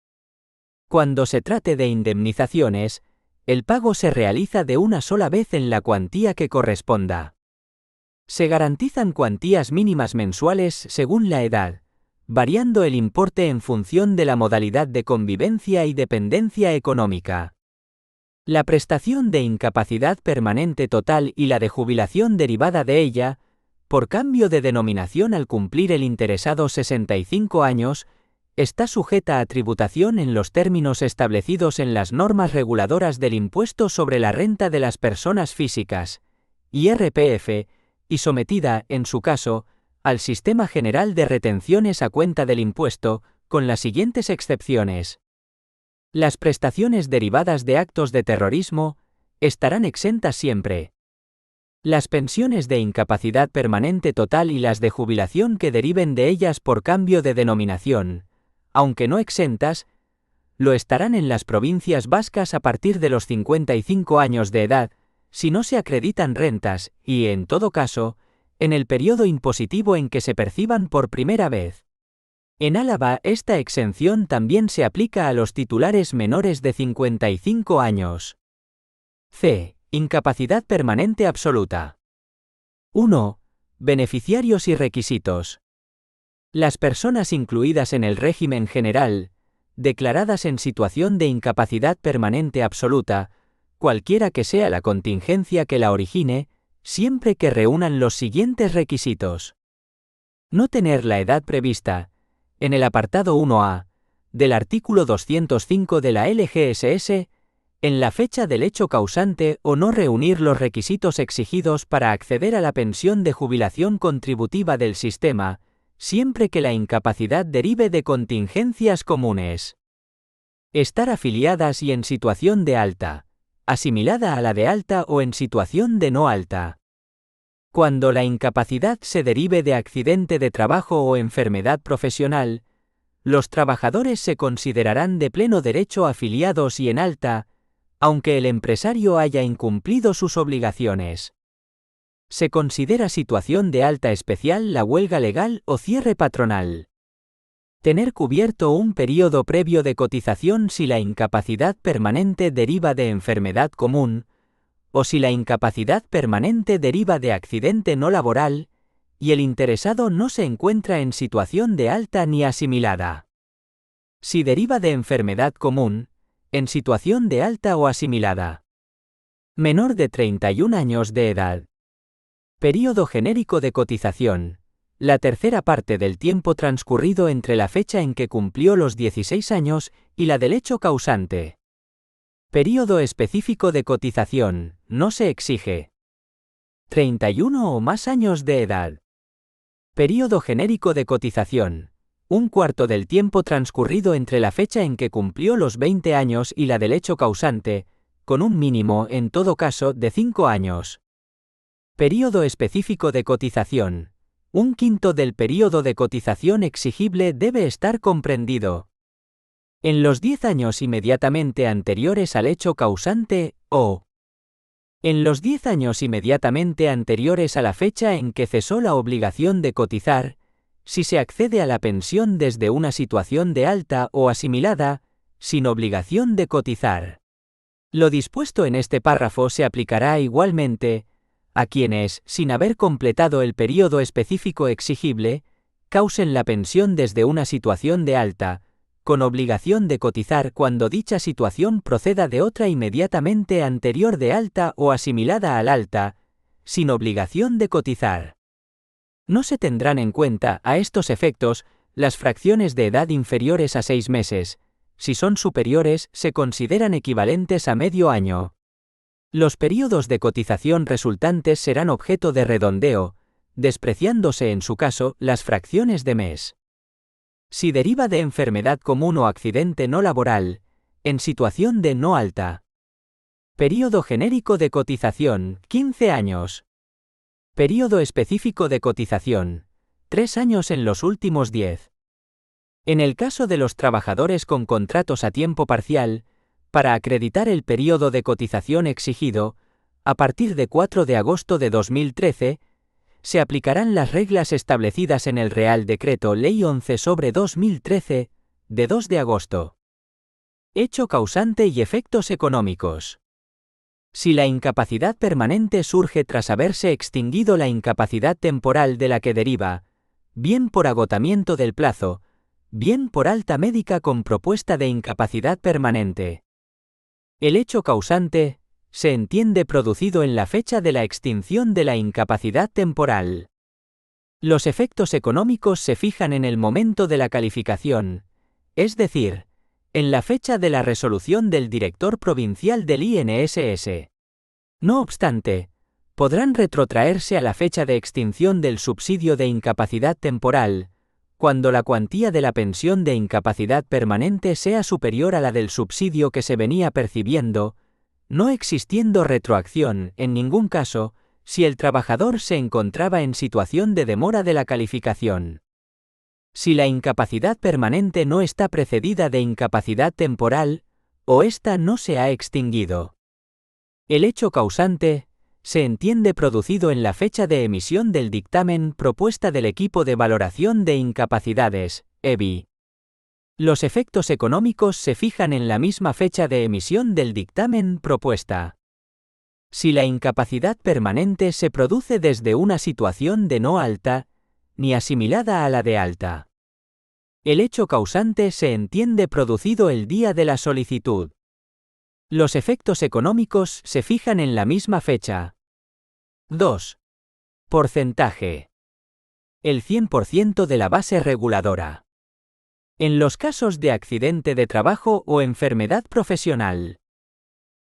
Speaker 3: Cuando se trate de indemnizaciones, el pago se realiza de una sola vez en la cuantía que corresponda. Se garantizan cuantías mínimas mensuales según la edad, variando el importe en función de la modalidad de convivencia y dependencia económica. La prestación de incapacidad permanente total y la de jubilación derivada de ella, por cambio de denominación al cumplir el interesado 65 años, está sujeta a tributación en los términos establecidos en las normas reguladoras del impuesto sobre la renta de las personas físicas, IRPF, y sometida, en su caso, al Sistema General de Retenciones a cuenta del impuesto, con las siguientes excepciones. Las prestaciones derivadas de actos de terrorismo estarán exentas siempre. Las pensiones de incapacidad permanente total y las de jubilación que deriven de ellas por cambio de denominación, aunque no exentas, lo estarán en las provincias vascas a partir de los 55 años de edad, si no se acreditan rentas, y, en todo caso, en el periodo impositivo en que se perciban por primera vez. En Álava, esta exención también se aplica a los titulares menores de 55 años. C. Incapacidad permanente absoluta. 1. Beneficiarios y requisitos. Las personas incluidas en el régimen general, declaradas en situación de incapacidad permanente absoluta, cualquiera que sea la contingencia que la origine, siempre que reúnan los siguientes requisitos. No tener la edad prevista, en el apartado 1A, del artículo 205 de la LGSS, en la fecha del hecho causante o no reunir los requisitos exigidos para acceder a la pensión de jubilación contributiva del sistema, siempre que la incapacidad derive de contingencias comunes. Estar afiliadas y en situación de alta, asimilada a la de alta o en situación de no alta. Cuando la incapacidad se derive de accidente de trabajo o enfermedad profesional, los trabajadores se considerarán de pleno derecho afiliados y en alta, aunque el empresario haya incumplido sus obligaciones. Se considera situación de alta especial la huelga legal o cierre patronal. Tener cubierto un periodo previo de cotización si la incapacidad permanente deriva de enfermedad común, o si la incapacidad permanente deriva de accidente no laboral, y el interesado no se encuentra en situación de alta ni asimilada. Si deriva de enfermedad común, en situación de alta o asimilada. Menor de 31 años de edad. Período genérico de cotización. La tercera parte del tiempo transcurrido entre la fecha en que cumplió los 16 años y la del hecho causante. Período específico de cotización, no se exige. 31 o más años de edad. Período genérico de cotización. Un cuarto del tiempo transcurrido entre la fecha en que cumplió los 20 años y la del hecho causante, con un mínimo, en todo caso, de 5 años. Período específico de cotización. Un quinto del período de cotización exigible debe estar comprendido en los 10 años inmediatamente anteriores al hecho causante, o en los 10 años inmediatamente anteriores a la fecha en que cesó la obligación de cotizar, si se accede a la pensión desde una situación de alta o asimilada, sin obligación de cotizar. Lo dispuesto en este párrafo se aplicará igualmente a quienes, sin haber completado el período específico exigible, causen la pensión desde una situación de alta, con obligación de cotizar cuando dicha situación proceda de otra inmediatamente anterior de alta o asimilada al alta, sin obligación de cotizar. No se tendrán en cuenta, a estos efectos, las fracciones de edad inferiores a 6 meses. Si son superiores, se consideran equivalentes a medio año. Los períodos de cotización resultantes serán objeto de redondeo, despreciándose en su caso las fracciones de mes. Si deriva de enfermedad común o accidente no laboral, en situación de no alta. Período genérico de cotización, 15 años. Período específico de cotización, 3 años en los últimos 10. En el caso de los trabajadores con contratos a tiempo parcial, para acreditar el período de cotización exigido, a partir de 4 de agosto de 2013, se aplicarán las reglas establecidas en el Real Decreto Ley 11/2013, de 2 de agosto. Hecho causante y efectos económicos. Si la incapacidad permanente surge tras haberse extinguido la incapacidad temporal de la que deriva, bien por agotamiento del plazo, bien por alta médica con propuesta de incapacidad permanente. El hecho causante se entiende producido en la fecha de la extinción de la incapacidad temporal. Los efectos económicos se fijan en el momento de la calificación, es decir, en la fecha de la resolución del director provincial del INSS. No obstante, podrán retrotraerse a la fecha de extinción del subsidio de incapacidad temporal, cuando la cuantía de la pensión de incapacidad permanente sea superior a la del subsidio que se venía percibiendo, no existiendo retroacción, en ningún caso, si el trabajador se encontraba en situación de demora de la calificación. Si la incapacidad permanente no está precedida de incapacidad temporal, o ésta no se ha extinguido. El hecho causante se entiende producido en la fecha de emisión del dictamen propuesta del equipo de valoración de incapacidades, EVI. Los efectos económicos se fijan en la misma fecha de emisión del dictamen propuesta. Si la incapacidad permanente se produce desde una situación de no alta, ni asimilada a la de alta. El hecho causante se entiende producido el día de la solicitud. Los efectos económicos se fijan en la misma fecha. 2. Porcentaje. El 100% de la base reguladora. En los casos de accidente de trabajo o enfermedad profesional,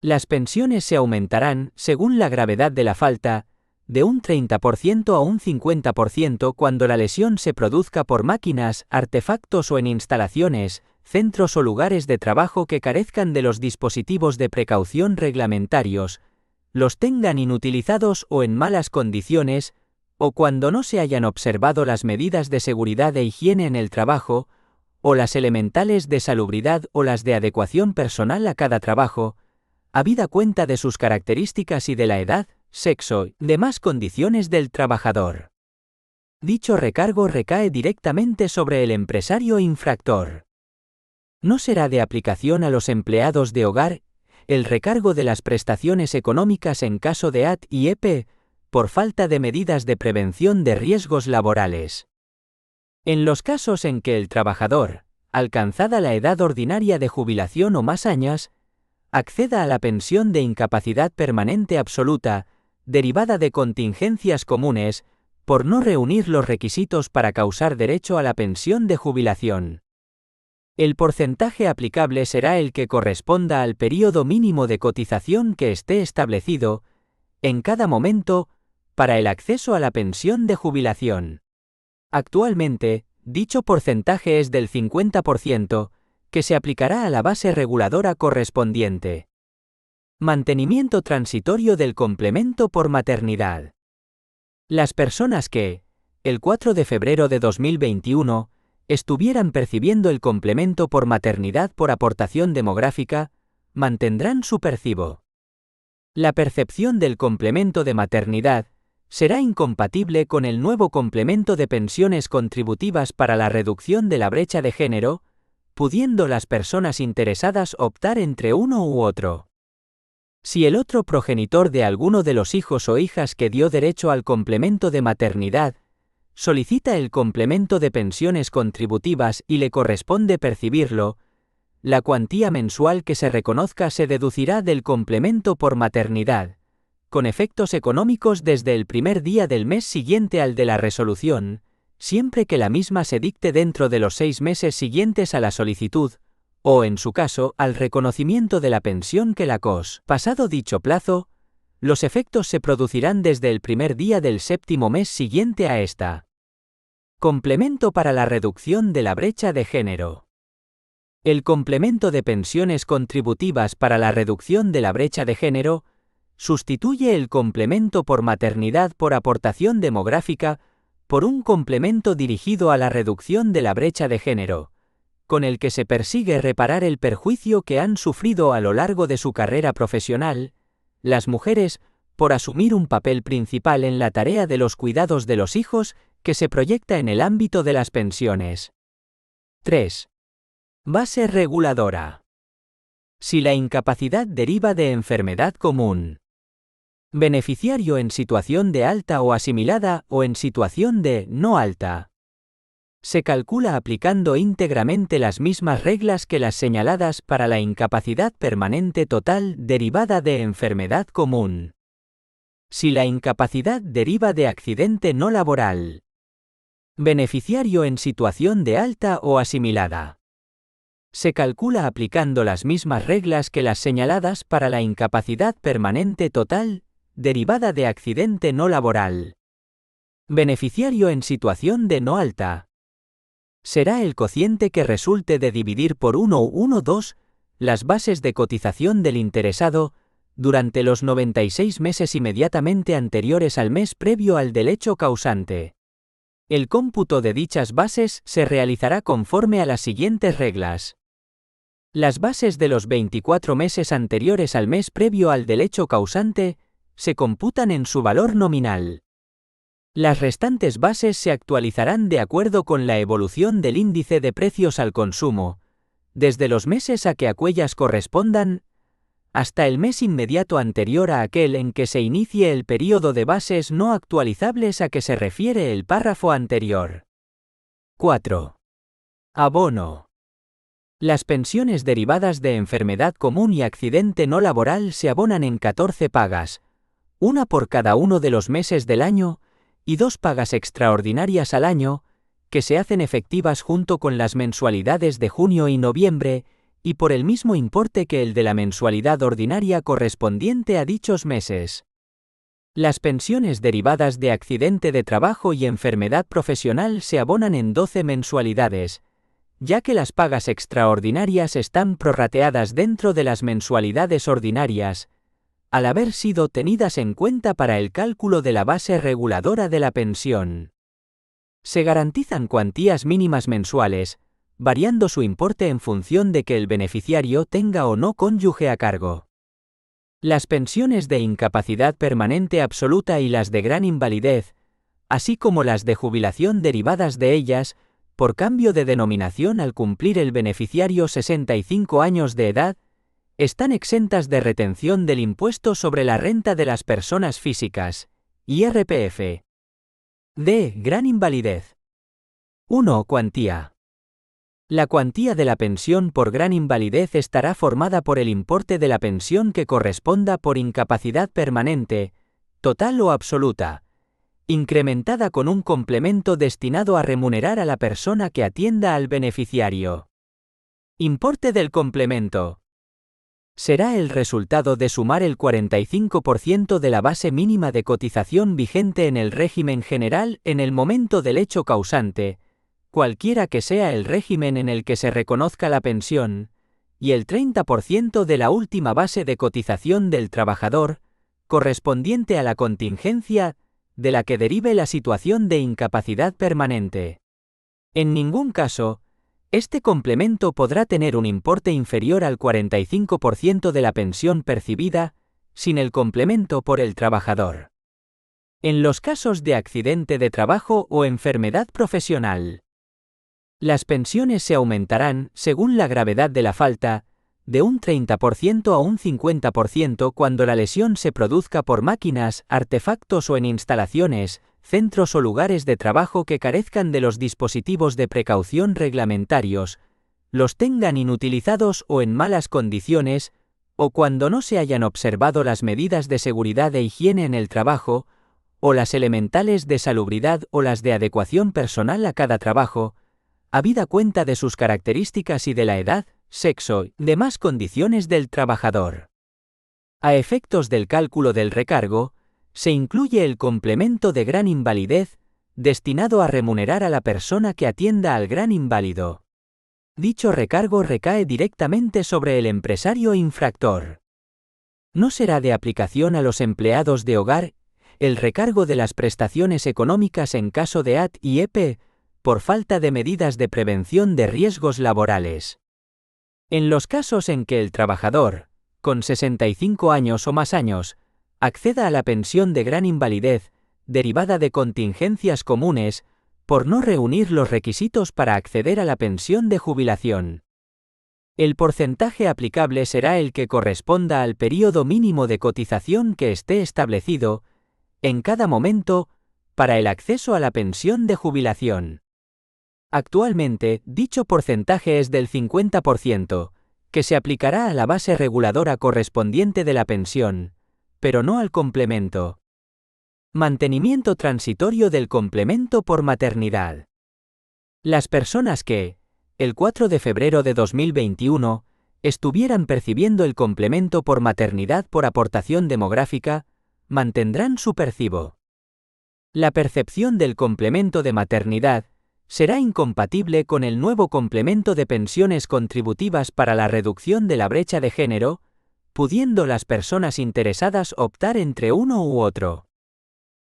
Speaker 3: las pensiones se aumentarán, según la gravedad de la falta, de un 30% a un 50% cuando la lesión se produzca por máquinas, artefactos o en instalaciones, centros o lugares de trabajo que carezcan de los dispositivos de precaución reglamentarios, los tengan inutilizados o en malas condiciones, o cuando no se hayan observado las medidas de seguridad e higiene en el trabajo, o las elementales de salubridad o las de adecuación personal a cada trabajo, habida cuenta de sus características y de la edad, sexo y demás condiciones del trabajador. Dicho recargo recae directamente sobre el empresario infractor. No será de aplicación a los empleados de hogar el recargo de las prestaciones económicas en caso de AT y EP, por falta de medidas de prevención de riesgos laborales. En los casos en que el trabajador, alcanzada la edad ordinaria de jubilación o más años, acceda a la pensión de incapacidad permanente absoluta, derivada de contingencias comunes, por no reunir los requisitos para causar derecho a la pensión de jubilación. El porcentaje aplicable será el que corresponda al período mínimo de cotización que esté establecido, en cada momento, para el acceso a la pensión de jubilación. Actualmente, dicho porcentaje es del 50%, que se aplicará a la base reguladora correspondiente. Mantenimiento transitorio del complemento por maternidad. Las personas que, el 4 de febrero de 2021, estuvieran percibiendo el complemento por maternidad por aportación demográfica, mantendrán su percibo. La percepción del complemento de maternidad será incompatible con el nuevo complemento de pensiones contributivas para la reducción de la brecha de género, pudiendo las personas interesadas optar entre uno u otro. Si el otro progenitor de alguno de los hijos o hijas que dio derecho al complemento de maternidad solicita el complemento de pensiones contributivas y le corresponde percibirlo, la cuantía mensual que se reconozca se deducirá del complemento por maternidad, con efectos económicos desde el primer día del mes siguiente al de la resolución, siempre que la misma se dicte dentro de los 6 meses siguientes a la solicitud, o en su caso, al reconocimiento de la pensión que la COS. Pasado dicho plazo, los efectos se producirán desde el primer día del 7º mes siguiente a esta. Complemento para la reducción de la brecha de género. El complemento de pensiones contributivas para la reducción de la brecha de género sustituye el complemento por maternidad por aportación demográfica por un complemento dirigido a la reducción de la brecha de género, con el que se persigue reparar el perjuicio que han sufrido a lo largo de su carrera profesional las mujeres por asumir un papel principal en la tarea de los cuidados de los hijos que se proyecta en el ámbito de las pensiones. 3. Base reguladora. Si la incapacidad deriva de enfermedad común. Beneficiario en situación de alta o asimilada o en situación de no alta. Se calcula aplicando íntegramente las mismas reglas que las señaladas para la incapacidad permanente total derivada de enfermedad común. Si la incapacidad deriva de accidente no laboral. Beneficiario en situación de alta o asimilada. Se calcula aplicando las mismas reglas que las señaladas para la incapacidad permanente total derivada de accidente no laboral. Beneficiario en situación de no alta. Será el cociente que resulte de dividir por 1,12 las bases de cotización del interesado durante los 96 meses inmediatamente anteriores al mes previo al del hecho causante. El cómputo de dichas bases se realizará conforme a las siguientes reglas. Las bases de los 24 meses anteriores al mes previo al del hecho causante se computan en su valor nominal. Las restantes bases se actualizarán de acuerdo con la evolución del índice de precios al consumo, desde los meses a que aquellas correspondan, hasta el mes inmediato anterior a aquel en que se inicie el período de bases no actualizables a que se refiere el párrafo anterior. 4. Abono. Las pensiones derivadas de enfermedad común y accidente no laboral se abonan en 14 pagas, una por cada uno de los meses del año, y 2 pagas extraordinarias al año, que se hacen efectivas junto con las mensualidades de junio y noviembre, y por el mismo importe que el de la mensualidad ordinaria correspondiente a dichos meses. Las pensiones derivadas de accidente de trabajo y enfermedad profesional se abonan en 12 mensualidades, ya que las pagas extraordinarias están prorrateadas dentro de las mensualidades ordinarias, al haber sido tenidas en cuenta para el cálculo de la base reguladora de la pensión. Se garantizan cuantías mínimas mensuales, variando su importe en función de que el beneficiario tenga o no cónyuge a cargo. Las pensiones de incapacidad permanente absoluta y las de gran invalidez, así como las de jubilación derivadas de ellas, por cambio de denominación al cumplir el beneficiario 65 años de edad, están exentas de retención del impuesto sobre la renta de las personas físicas, IRPF. D. Gran invalidez. 1. Cuantía. La cuantía de la pensión por gran invalidez estará formada por el importe de la pensión que corresponda por incapacidad permanente, total o absoluta, incrementada con un complemento destinado a remunerar a la persona que atienda al beneficiario. Importe del complemento. Será el resultado de sumar el 45% de la base mínima de cotización vigente en el régimen general en el momento del hecho causante, cualquiera que sea el régimen en el que se reconozca la pensión, y el 30% de la última base de cotización del trabajador, correspondiente a la contingencia de la que derive la situación de incapacidad permanente. En ningún caso, este complemento podrá tener un importe inferior al 45% de la pensión percibida, sin el complemento por el trabajador. En los casos de accidente de trabajo o enfermedad profesional, las pensiones se aumentarán, según la gravedad de la falta, de un 30% a un 50% cuando la lesión se produzca por máquinas, artefactos o en instalaciones, centros o lugares de trabajo que carezcan de los dispositivos de precaución reglamentarios, los tengan inutilizados o en malas condiciones, o cuando no se hayan observado las medidas de seguridad e higiene en el trabajo, o las elementales de salubridad o las de adecuación personal a cada trabajo, habida cuenta de sus características y de la edad, sexo y demás condiciones del trabajador. A efectos del cálculo del recargo, se incluye el complemento de gran invalidez, destinado a remunerar a la persona que atienda al gran inválido. Dicho recargo recae directamente sobre el empresario infractor. No será de aplicación a los empleados de hogar el recargo de las prestaciones económicas en caso de AT y EP, por falta de medidas de prevención de riesgos laborales. En los casos en que el trabajador, con 65 años o más años, acceda a la pensión de gran invalidez, derivada de contingencias comunes, por no reunir los requisitos para acceder a la pensión de jubilación. El porcentaje aplicable será el que corresponda al período mínimo de cotización que esté establecido, en cada momento, para el acceso a la pensión de jubilación. Actualmente, dicho porcentaje es del 50%, que se aplicará a la base reguladora correspondiente de la pensión, pero no al complemento. Mantenimiento transitorio del complemento por maternidad. Las personas que, el 4 de febrero de 2021, estuvieran percibiendo el complemento por maternidad por aportación demográfica, mantendrán su percibo. La percepción del complemento de maternidad será incompatible con el nuevo complemento de pensiones contributivas para la reducción de la brecha de género, pudiendo las personas interesadas optar entre uno u otro.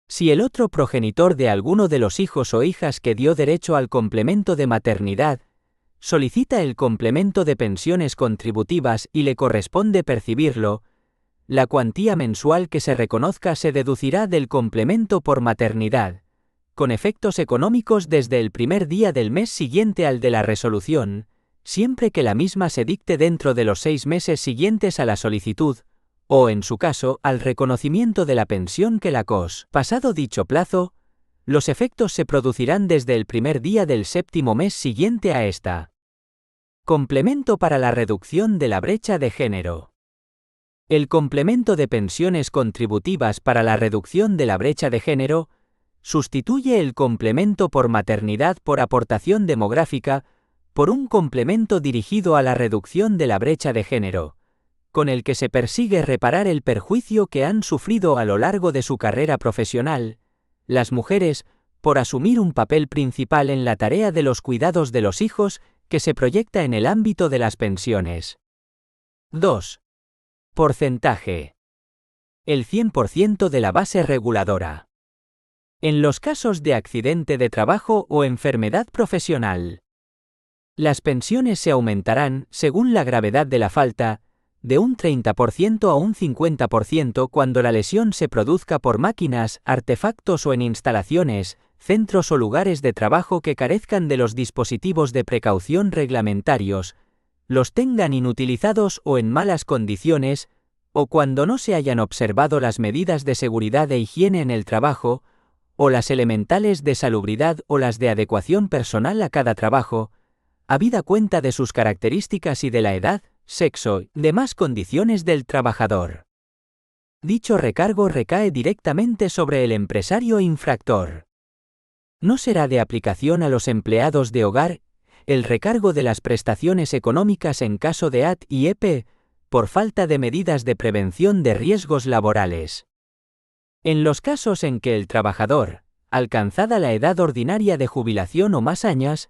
Speaker 3: Si el otro progenitor de alguno de los hijos o hijas que dio derecho al complemento de maternidad solicita el complemento de pensiones contributivas y le corresponde percibirlo, la cuantía mensual que se reconozca se deducirá del complemento por maternidad, con efectos económicos desde el primer día del mes siguiente al de la resolución, siempre que la misma se dicte dentro de los 6 meses siguientes a la solicitud, o en su caso, al reconocimiento de la pensión que la COS. Pasado dicho plazo, los efectos se producirán desde el primer día del 7º mes siguiente a esta. Complemento para la reducción de la brecha de género. El complemento de pensiones contributivas para la reducción de la brecha de género sustituye el complemento por maternidad por aportación demográfica por un complemento dirigido a la reducción de la brecha de género, con el que se persigue reparar el perjuicio que han sufrido a lo largo de su carrera profesional las mujeres por asumir un papel principal en la tarea de los cuidados de los hijos que se proyecta en el ámbito de las pensiones. 2. Porcentaje. El 100% de la base reguladora. En los casos de accidente de trabajo o enfermedad profesional, las pensiones se aumentarán, según la gravedad de la falta, de un 30% a un 50% cuando la lesión se produzca por máquinas, artefactos o en instalaciones, centros o lugares de trabajo que carezcan de los dispositivos de precaución reglamentarios, los tengan inutilizados o en malas condiciones, o cuando no se hayan observado las medidas de seguridad e higiene en el trabajo, o las elementales de salubridad o las de adecuación personal a cada trabajo, habida cuenta de sus características y de la edad, sexo y demás condiciones del trabajador. Dicho recargo recae directamente sobre el empresario infractor. No será de aplicación a los empleados de hogar el recargo de las prestaciones económicas en caso de AT y EP, por falta de medidas de prevención de riesgos laborales. En los casos en que el trabajador, alcanzada la edad ordinaria de jubilación o más años,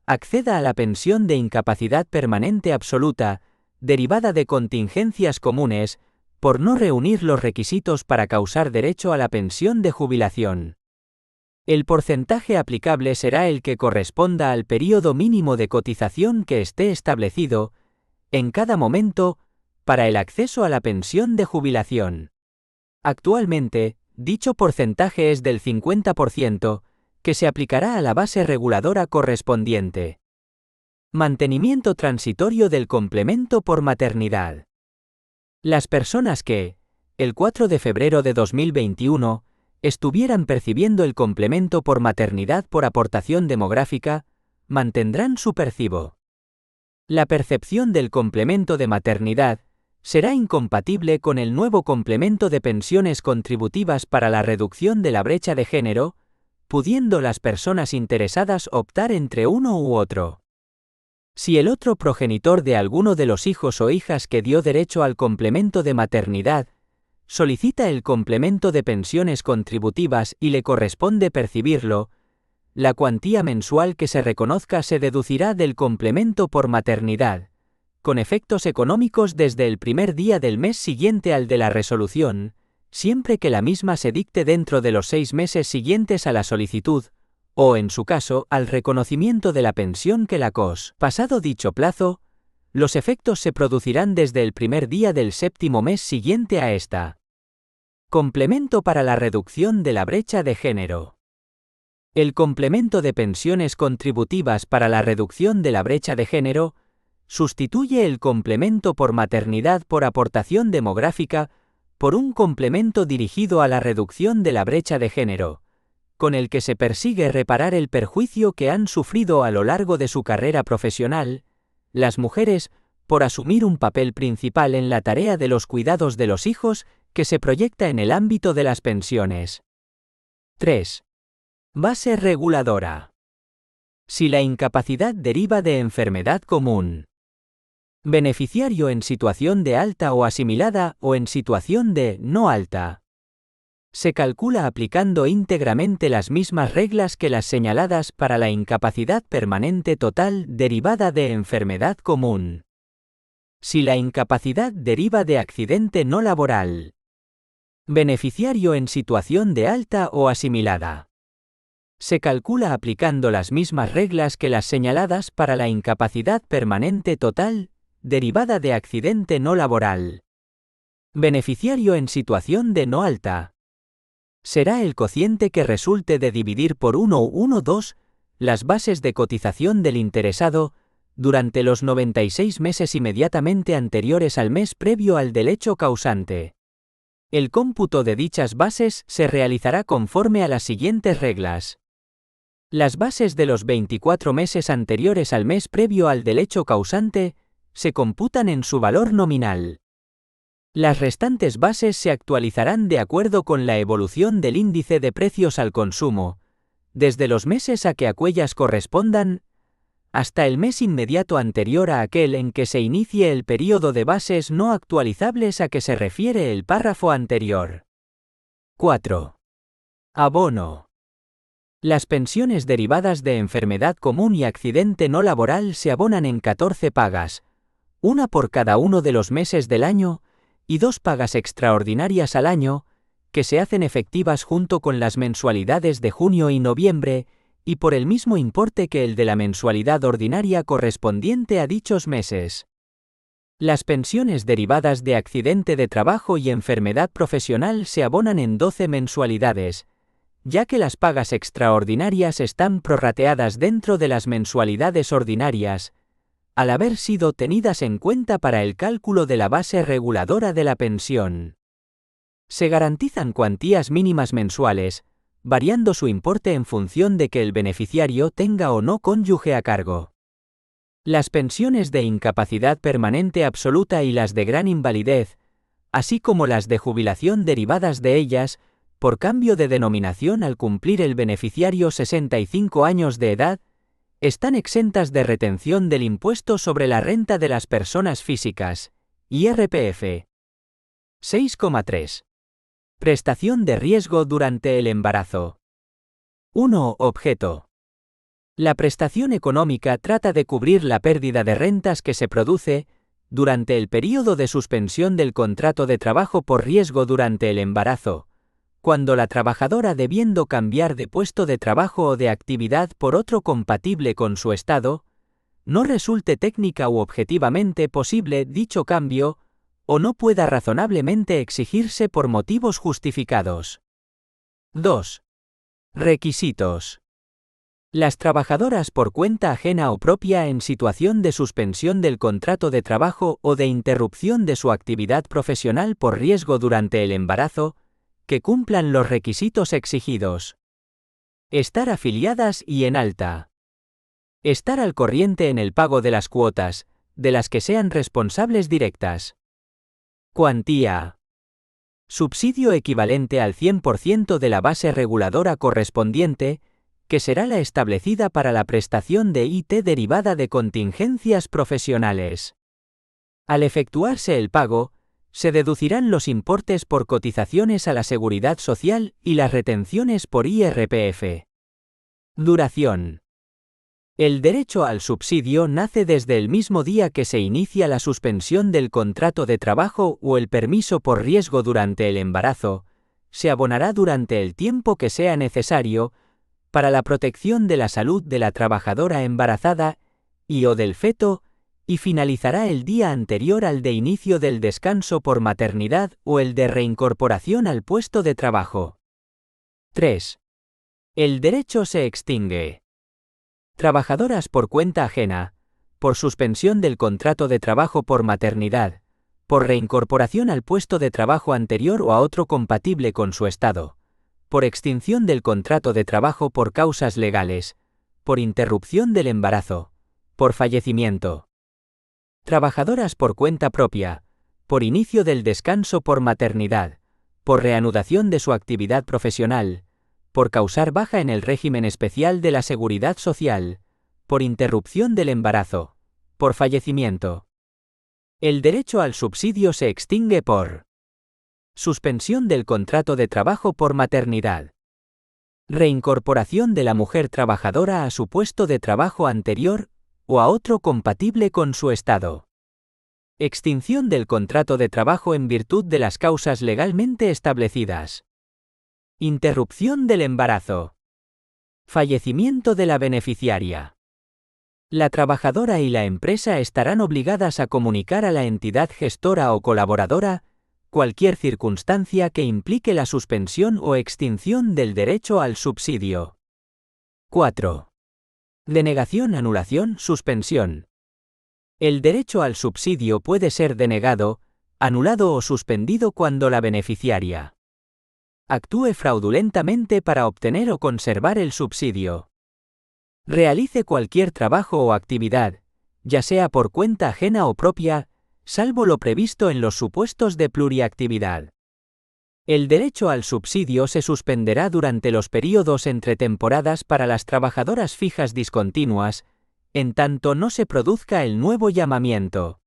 Speaker 3: acceda a la pensión de incapacidad permanente absoluta, derivada de contingencias comunes, por no reunir los requisitos para causar derecho a la pensión de jubilación. El porcentaje aplicable será el que corresponda al período mínimo de cotización que esté establecido, en cada momento, para el acceso a la pensión de jubilación. Actualmente, dicho porcentaje es del 50%, que se aplicará a la base reguladora correspondiente. Mantenimiento transitorio del complemento por maternidad. Las personas que, el 4 de febrero de 2021, estuvieran percibiendo el complemento por maternidad por aportación demográfica, mantendrán su percibo. La percepción del complemento de maternidad será incompatible con el nuevo complemento de pensiones contributivas para la reducción de la brecha de género, pudiendo las personas interesadas optar entre uno u otro. Si el otro progenitor de alguno de los hijos o hijas que dio derecho al complemento de maternidad solicita el complemento de pensiones contributivas y le corresponde percibirlo, la cuantía mensual que se reconozca se deducirá del complemento por maternidad, con efectos económicos desde el primer día del mes siguiente al de la resolución, siempre que la misma se dicte dentro de los 6 meses siguientes a la solicitud, o en su caso, al reconocimiento de la pensión que la COS. Pasado dicho plazo, los efectos se producirán desde el primer día del 7º mes siguiente a esta. Complemento para la reducción de la brecha de género. El complemento de pensiones contributivas para la reducción de la brecha de género sustituye el complemento por maternidad por aportación demográfica por un complemento dirigido a la reducción de la brecha de género, con el que se persigue reparar el perjuicio que han sufrido a lo largo de su carrera profesional las mujeres por asumir un papel principal en la tarea de los cuidados de los hijos que se proyecta en el ámbito de las pensiones. 3. Base reguladora. Si la incapacidad deriva de enfermedad común. Beneficiario en situación de alta o asimilada o en situación de no alta. Se calcula aplicando íntegramente las mismas reglas que las señaladas para la incapacidad permanente total derivada de enfermedad común. Si la incapacidad deriva de accidente no laboral. Beneficiario en situación de alta o asimilada. Se calcula aplicando las mismas reglas que las señaladas para la incapacidad permanente total derivada de accidente no laboral. Beneficiario en situación de no alta. Será el cociente que resulte de dividir por 1,12 las bases de cotización del interesado durante los 96 meses inmediatamente anteriores al mes previo al del hecho causante. El cómputo de dichas bases se realizará conforme a las siguientes reglas. Las bases de los 24 meses anteriores al mes previo al del hecho causante se computan en su valor nominal. Las restantes bases se actualizarán de acuerdo con la evolución del índice de precios al consumo, desde los meses a que aquellas correspondan, hasta el mes inmediato anterior a aquel en que se inicie el período de bases no actualizables a que se refiere el párrafo anterior. 4. Abono. Las pensiones derivadas de enfermedad común y accidente no laboral se abonan en 14 pagas, una por cada uno de los meses del año, y 2 pagas extraordinarias al año, que se hacen efectivas junto con las mensualidades de junio y noviembre, y por el mismo importe que el de la mensualidad ordinaria correspondiente a dichos meses. Las pensiones derivadas de accidente de trabajo y enfermedad profesional se abonan en 12 mensualidades, ya que las pagas extraordinarias están prorrateadas dentro de las mensualidades ordinarias, al haber sido tenidas en cuenta para el cálculo de la base reguladora de la pensión. Se garantizan cuantías mínimas mensuales, variando su importe en función de que el beneficiario tenga o no cónyuge a cargo. Las pensiones de incapacidad permanente absoluta y las de gran invalidez, así como las de jubilación derivadas de ellas, por cambio de denominación al cumplir el beneficiario 65 años de edad, están exentas de retención del impuesto sobre la renta de las personas físicas, IRPF. 6,3. Prestación de riesgo durante el embarazo. 1. Objeto. La prestación económica trata de cubrir la pérdida de rentas que se produce durante el período de suspensión del contrato de trabajo por riesgo durante el embarazo, cuando la trabajadora, debiendo cambiar de puesto de trabajo o de actividad por otro compatible con su estado, no resulte técnica u objetivamente posible dicho cambio, o no pueda razonablemente exigirse por motivos justificados. 2. Requisitos. Las trabajadoras por cuenta ajena o propia en situación de suspensión del contrato de trabajo o de interrupción de su actividad profesional por riesgo durante el embarazo, que cumplan los requisitos exigidos. Estar afiliadas y en alta. Estar al corriente en el pago de las cuotas, de las que sean responsables directas. Cuantía. Subsidio equivalente al 100% de la base reguladora correspondiente, que será la establecida para la prestación de IT derivada de contingencias profesionales. Al efectuarse el pago, se deducirán los importes por cotizaciones a la Seguridad Social y las retenciones por IRPF. Duración. El derecho al subsidio nace desde el mismo día que se inicia la suspensión del contrato de trabajo o el permiso por riesgo durante el embarazo, se abonará durante el tiempo que sea necesario para la protección de la salud de la trabajadora embarazada y/o del feto, y finalizará el día anterior al de inicio del descanso por maternidad o el de reincorporación al puesto de trabajo. 3. El derecho se extingue. Trabajadoras por cuenta ajena, por suspensión del contrato de trabajo por maternidad, por reincorporación al puesto de trabajo anterior o a otro compatible con su estado, por extinción del contrato de trabajo por causas legales, por interrupción del embarazo, por fallecimiento. Trabajadoras por cuenta propia, por inicio del descanso por maternidad, por reanudación de su actividad profesional, por causar baja en el régimen especial de la Seguridad Social, por interrupción del embarazo, por fallecimiento. El derecho al subsidio se extingue por suspensión del contrato de trabajo por maternidad, reincorporación de la mujer trabajadora a su puesto de trabajo anterior o a otro compatible con su estado. Extinción del contrato de trabajo en virtud de las causas legalmente establecidas. Interrupción del embarazo. Fallecimiento de la beneficiaria. La trabajadora y la empresa estarán obligadas a comunicar a la entidad gestora o colaboradora cualquier circunstancia que implique la suspensión o extinción del derecho al subsidio. 4. Denegación, anulación, suspensión. El derecho al subsidio puede ser denegado, anulado o suspendido cuando la beneficiaria actúe fraudulentamente para obtener o conservar el subsidio. Realice cualquier trabajo o actividad, ya sea por cuenta ajena o propia, salvo lo previsto en los supuestos de pluriactividad. El derecho al subsidio se suspenderá durante los períodos entre temporadas para las trabajadoras fijas discontinuas, en tanto no se produzca el nuevo llamamiento.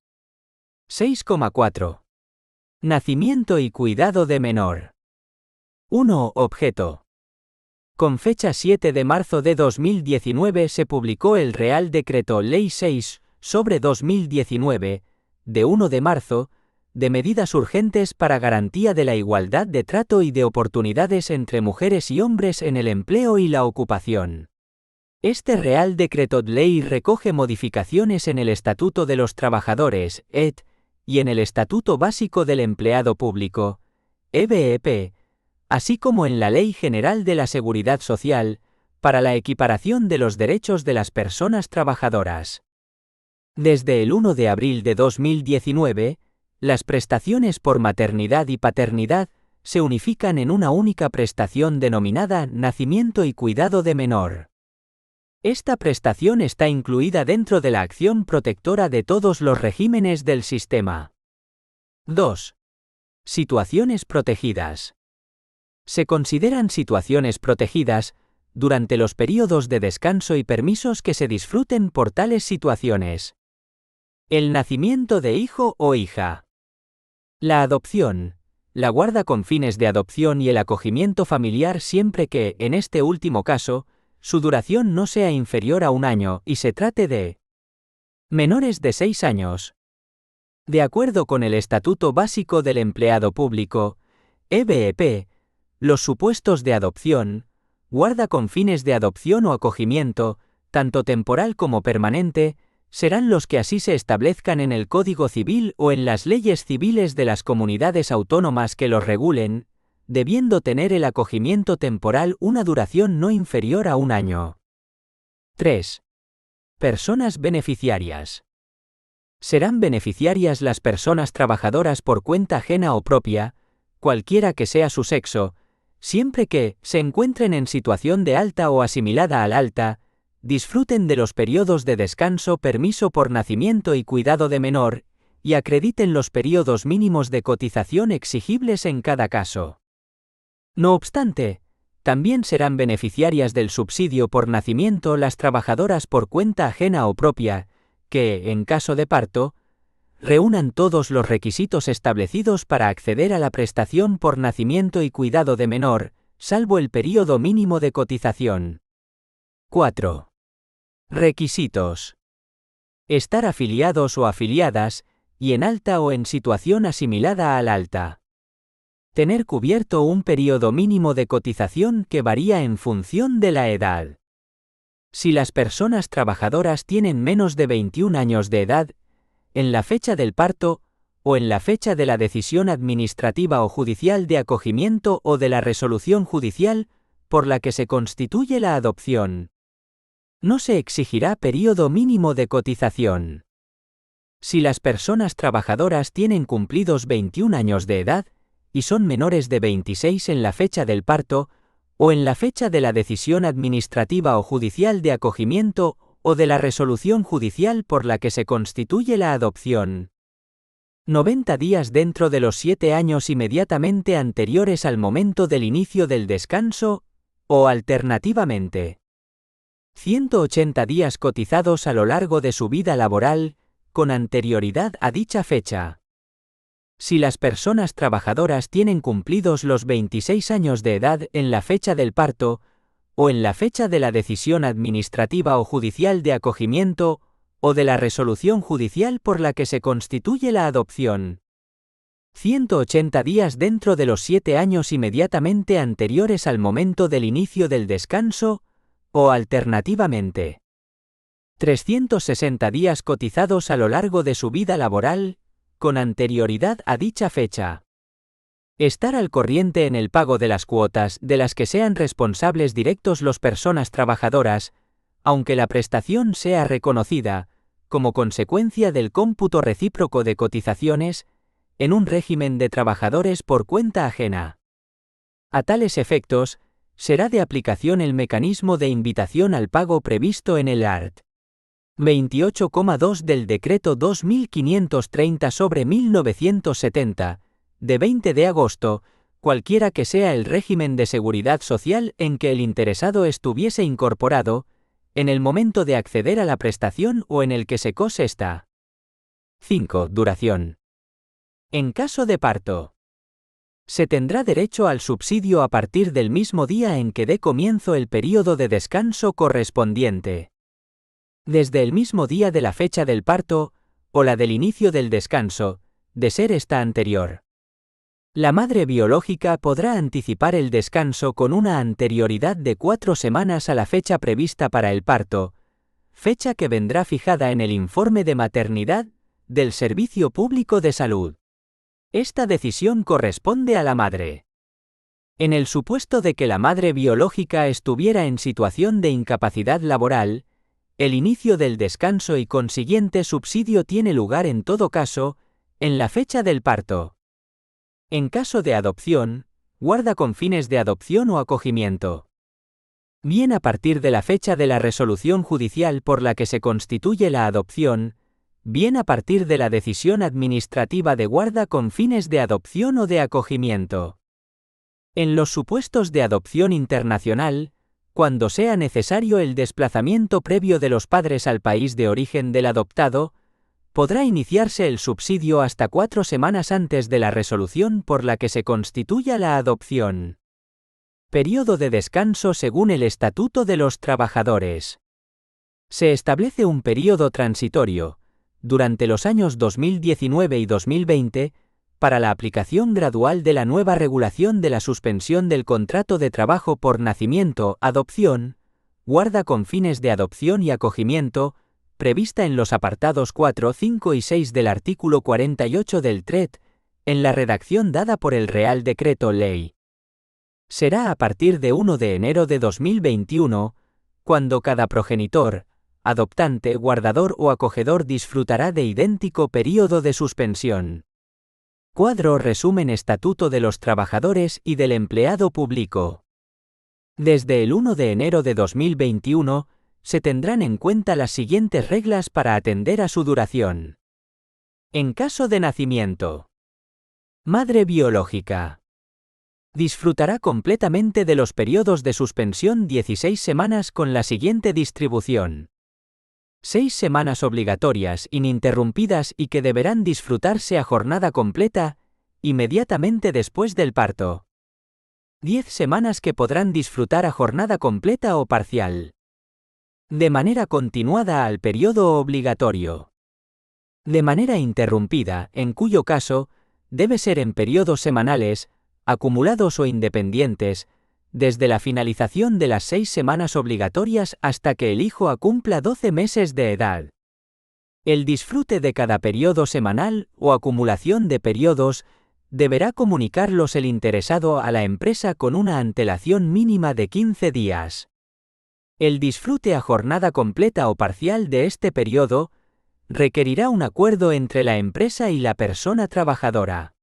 Speaker 3: 6,4. Nacimiento y cuidado de menor. 1. Objeto. Con fecha 7 de marzo de 2019 se publicó el Real Decreto Ley 6/2019, de 1 de marzo, de medidas urgentes para garantía de la igualdad de trato y de oportunidades entre mujeres y hombres en el empleo y la ocupación. Este Real Decreto Ley recoge modificaciones en el Estatuto de los Trabajadores, ET, y en el Estatuto Básico del Empleado Público, EBEP, así como en la Ley General de la Seguridad Social, para la equiparación de los derechos de las personas trabajadoras. Desde el 1 de abril de 2019, las prestaciones por maternidad y paternidad se unifican en una única prestación denominada Nacimiento y Cuidado de Menor. Esta prestación está incluida dentro de la acción protectora de todos los regímenes del sistema. 2. Situaciones protegidas. Se consideran situaciones protegidas durante los períodos de descanso y permisos que se disfruten por tales situaciones. El nacimiento de hijo o hija. La adopción, la guarda con fines de adopción y el acogimiento familiar siempre que, en este último caso, su duración no sea inferior a 1 año y se trate de menores de 6 años. De acuerdo con el Estatuto Básico del Empleado Público, EBEP, los supuestos de adopción, guarda con fines de adopción o acogimiento, tanto temporal como permanente, serán los que así se establezcan en el Código Civil o en las leyes civiles de las comunidades autónomas que los regulen, debiendo tener el acogimiento temporal una duración no inferior a 1 año. 3. Personas beneficiarias. Serán beneficiarias las personas trabajadoras por cuenta ajena o propia, cualquiera que sea su sexo, siempre que se encuentren en situación de alta o asimilada al alta, disfruten de los periodos de descanso, permiso por nacimiento y cuidado de menor, y acrediten los periodos mínimos de cotización exigibles en cada caso. No obstante, también serán beneficiarias del subsidio por nacimiento las trabajadoras por cuenta ajena o propia, que, en caso de parto, reúnan todos los requisitos establecidos para acceder a la prestación por nacimiento y cuidado de menor, salvo el período mínimo de cotización. 4. Requisitos. Estar afiliados o afiliadas, y en alta o en situación asimilada al alta. Tener cubierto un período mínimo de cotización que varía en función de la edad. Si las personas trabajadoras tienen menos de 21 años de edad, en la fecha del parto, o en la fecha de la decisión administrativa o judicial de acogimiento o de la resolución judicial por la que se constituye la adopción, no se exigirá período mínimo de cotización. Si las personas trabajadoras tienen cumplidos 21 años de edad, y son menores de 26 en la fecha del parto, o en la fecha de la decisión administrativa o judicial de acogimiento o de la resolución judicial por la que se constituye la adopción. 90 días dentro de los 7 años inmediatamente anteriores al momento del inicio del descanso, o alternativamente, 180 días cotizados a lo largo de su vida laboral, con anterioridad a dicha fecha. Si las personas trabajadoras tienen cumplidos los 26 años de edad en la fecha del parto, o en la fecha de la decisión administrativa o judicial de acogimiento, o de la resolución judicial por la que se constituye la adopción. 180 días dentro de los 7 años inmediatamente anteriores al momento del inicio del descanso, o alternativamente, 360 días cotizados a lo largo de su vida laboral, con anterioridad a dicha fecha. Estar al corriente en el pago de las cuotas de las que sean responsables directos las personas trabajadoras, aunque la prestación sea reconocida, como consecuencia del cómputo recíproco de cotizaciones, en un régimen de trabajadores por cuenta ajena. A tales efectos, Será de aplicación el mecanismo de invitación al pago previsto en el art. 28,2 del Decreto 2530/1970, de 20 de agosto, cualquiera que sea el régimen de seguridad social en que el interesado estuviese incorporado, en el momento de acceder a la prestación o en el que se cose esta. 5. Duración. En caso de parto, se tendrá derecho al subsidio a partir del mismo día en que dé comienzo el período de descanso correspondiente. Desde el mismo día de la fecha del parto, o la del inicio del descanso, de ser esta anterior. La madre biológica podrá anticipar el descanso con una anterioridad de 4 semanas a la fecha prevista para el parto, fecha que vendrá fijada en el informe de maternidad del Servicio Público de Salud. Esta decisión corresponde a la madre. En el supuesto de que la madre biológica estuviera en situación de incapacidad laboral, el inicio del descanso y consiguiente subsidio tiene lugar en todo caso, en la fecha del parto. En caso de adopción, guarda con fines de adopción o acogimiento. Bien a partir de la fecha de la resolución judicial por la que se constituye la adopción, bien a partir de la decisión administrativa de guarda con fines de adopción o de acogimiento. En los supuestos de adopción internacional, cuando sea necesario el desplazamiento previo de los padres al país de origen del adoptado, podrá iniciarse el subsidio hasta 4 semanas antes de la resolución por la que se constituya la adopción. Periodo de descanso según el Estatuto de los Trabajadores. Se establece un periodo transitorio, durante los años 2019 y 2020, para la aplicación gradual de la nueva regulación de la suspensión del contrato de trabajo por nacimiento, adopción, guarda con fines de adopción y acogimiento, prevista en los apartados 4, 5 y 6 del artículo 48 del TRET, en la redacción dada por el Real Decreto Ley. Será a partir de 1 de enero de 2021, cuando cada progenitor, adoptante, guardador o acogedor disfrutará de idéntico período de suspensión. Cuadro resumen Estatuto de los Trabajadores y del Empleado Público. Desde el 1 de enero de 2021, se tendrán en cuenta las siguientes reglas para atender a su duración. En caso de nacimiento. Madre biológica. Disfrutará completamente de los periodos de suspensión 16 semanas con la siguiente distribución. 6 semanas obligatorias ininterrumpidas y que deberán disfrutarse a jornada completa, inmediatamente después del parto. 10 semanas que podrán disfrutar a jornada completa o parcial. De manera continuada al periodo obligatorio. De manera interrumpida, en cuyo caso, debe ser en periodos semanales, acumulados o independientes, desde la finalización de las 6 semanas obligatorias hasta que el hijo cumpla 12 meses de edad. El disfrute de cada periodo semanal o acumulación de periodos deberá comunicarlos el interesado a la empresa con una antelación mínima de 15 días. El disfrute a jornada completa o parcial de este periodo requerirá un acuerdo entre la empresa y la persona trabajadora.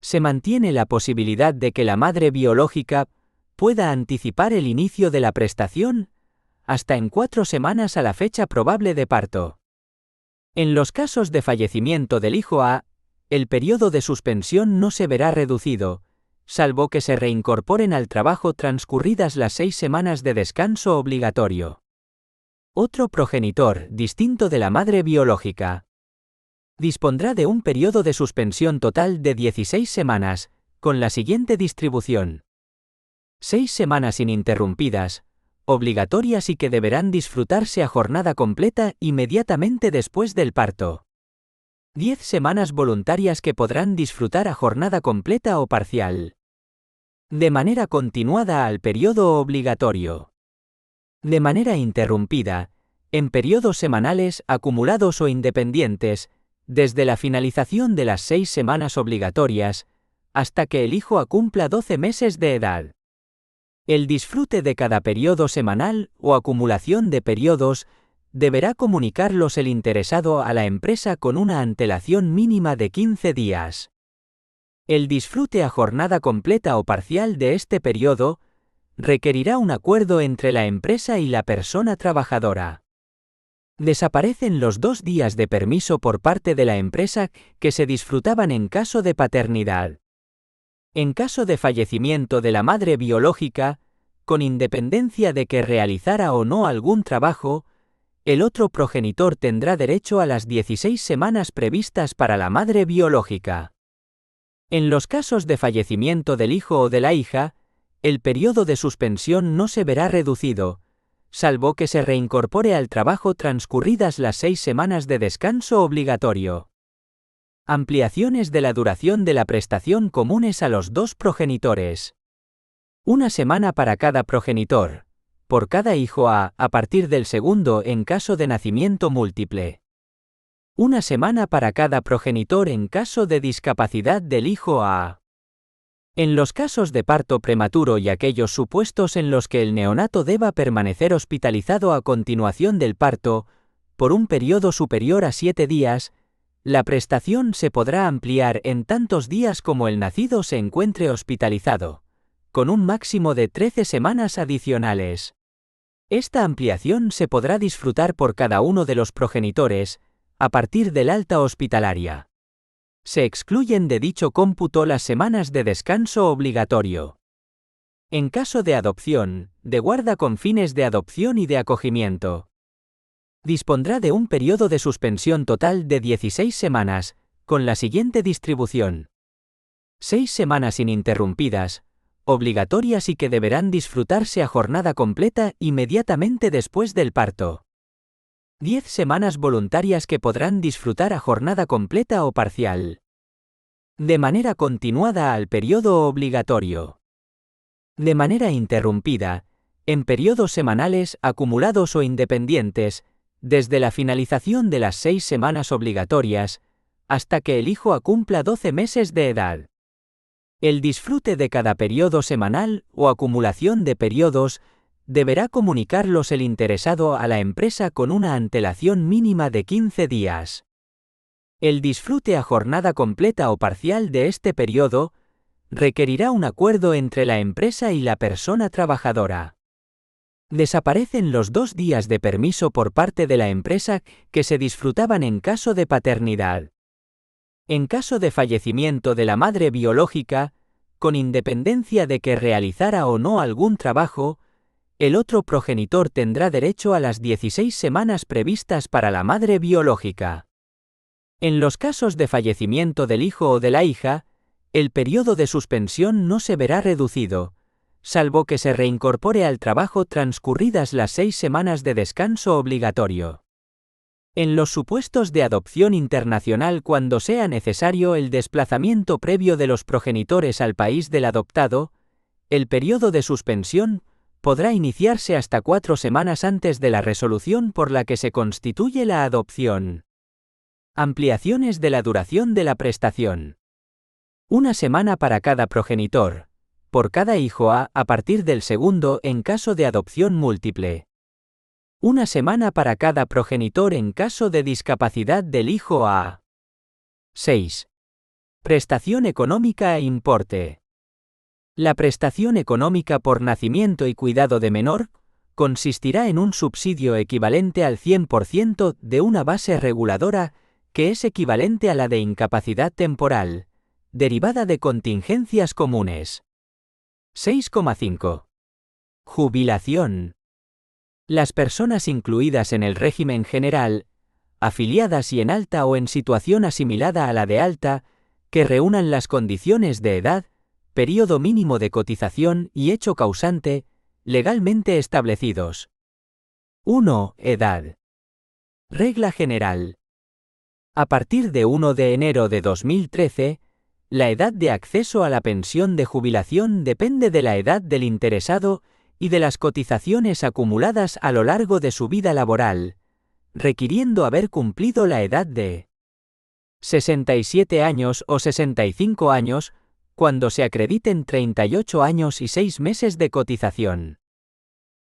Speaker 3: Se mantiene la posibilidad de que la madre biológica pueda anticipar el inicio de la prestación hasta en 4 semanas a la fecha probable de parto. En los casos de fallecimiento del hijo el periodo de suspensión no se verá reducido, salvo que se reincorporen al trabajo transcurridas las 6 semanas de descanso obligatorio. Otro progenitor, distinto de la madre biológica, dispondrá de un periodo de suspensión total de 16 semanas, con la siguiente distribución. 6 semanas ininterrumpidas, obligatorias y que deberán disfrutarse a jornada completa inmediatamente después del parto. 10 semanas voluntarias que podrán disfrutar a jornada completa o parcial. De manera continuada al periodo obligatorio. De manera interrumpida, en periodos semanales acumulados o independientes, desde la finalización de las 6 semanas obligatorias, hasta que el hijo cumpla 12 meses de edad. El disfrute de cada periodo semanal o acumulación de periodos deberá comunicarlos el interesado a la empresa con una antelación mínima de 15 días. El disfrute a jornada completa o parcial de este periodo requerirá un acuerdo entre la empresa y la persona trabajadora. Desaparecen los 2 días de permiso por parte de la empresa que se disfrutaban en caso de paternidad. En caso de fallecimiento de la madre biológica, con independencia de que realizara o no algún trabajo, el otro progenitor tendrá derecho a las 16 semanas previstas para la madre biológica. En los casos de fallecimiento del hijo o de la hija, el periodo de suspensión no se verá reducido, salvo que se reincorpore al trabajo transcurridas las 6 semanas de descanso obligatorio. Ampliaciones de la duración de la prestación comunes a los 2 progenitores. 1 semana para cada progenitor, por cada hijo a partir del segundo en caso de nacimiento múltiple. 1 semana para cada progenitor en caso de discapacidad del hijo a. En los casos de parto prematuro y aquellos supuestos en los que el neonato deba permanecer hospitalizado a continuación del parto, por un periodo superior a 7 días, la prestación se podrá ampliar en tantos días como el nacido se encuentre hospitalizado, con un máximo de 13 semanas adicionales. Esta ampliación se podrá disfrutar por cada uno de los progenitores, a partir del alta hospitalaria. Se excluyen de dicho cómputo las semanas de descanso obligatorio. En caso de adopción, de guarda con fines de adopción y de acogimiento. Dispondrá de un periodo de suspensión total de 16 semanas, con la siguiente distribución. 6 semanas ininterrumpidas, obligatorias y que deberán disfrutarse a jornada completa inmediatamente después del parto. 10 semanas voluntarias que podrán disfrutar a jornada completa o parcial. De manera continuada al periodo obligatorio. De manera interrumpida, en periodos semanales acumulados o independientes, desde la finalización de las 6 semanas obligatorias, hasta que el hijo cumpla 12 meses de edad. El disfrute de cada periodo semanal o acumulación de periodos deberá comunicarlos el interesado a la empresa con una antelación mínima de 15 días. El disfrute a jornada completa o parcial de este periodo requerirá un acuerdo entre la empresa y la persona trabajadora. Desaparecen los 2 días de permiso por parte de la empresa que se disfrutaban en caso de paternidad. En caso de fallecimiento de la madre biológica, con independencia de que realizara o no algún trabajo, el otro progenitor tendrá derecho a las 16 semanas previstas para la madre biológica. En los casos de fallecimiento del hijo o de la hija, el periodo de suspensión no se verá reducido, salvo que se reincorpore al trabajo transcurridas las 6 semanas de descanso obligatorio. En los supuestos de adopción internacional cuando sea necesario el desplazamiento previo de los progenitores al país del adoptado, el periodo de suspensión podrá iniciarse hasta 4 semanas antes de la resolución por la que se constituye la adopción. Ampliaciones de la duración de la prestación. 1 semana para cada progenitor, por cada hijo a partir del segundo en caso de adopción múltiple. 1 semana para cada progenitor en caso de discapacidad del hijo a. 6. Prestación económica e importe. La prestación económica por nacimiento y cuidado de menor consistirá en un subsidio equivalente al 100% de una base reguladora que es equivalente a la de incapacidad temporal, derivada de contingencias comunes. 6,5. Jubilación. Las personas incluidas en el régimen general, afiliadas y en alta o en situación asimilada a la de alta, que reúnan las condiciones de edad, período mínimo de cotización y hecho causante, legalmente establecidos. 1. Edad. Regla general. A partir de 1 de enero de 2013, la edad de acceso a la pensión de jubilación depende de la edad del interesado y de las cotizaciones acumuladas a lo largo de su vida laboral, requiriendo haber cumplido la edad de 67 años o 65 años, cuando se acrediten 38 años y 6 meses de cotización.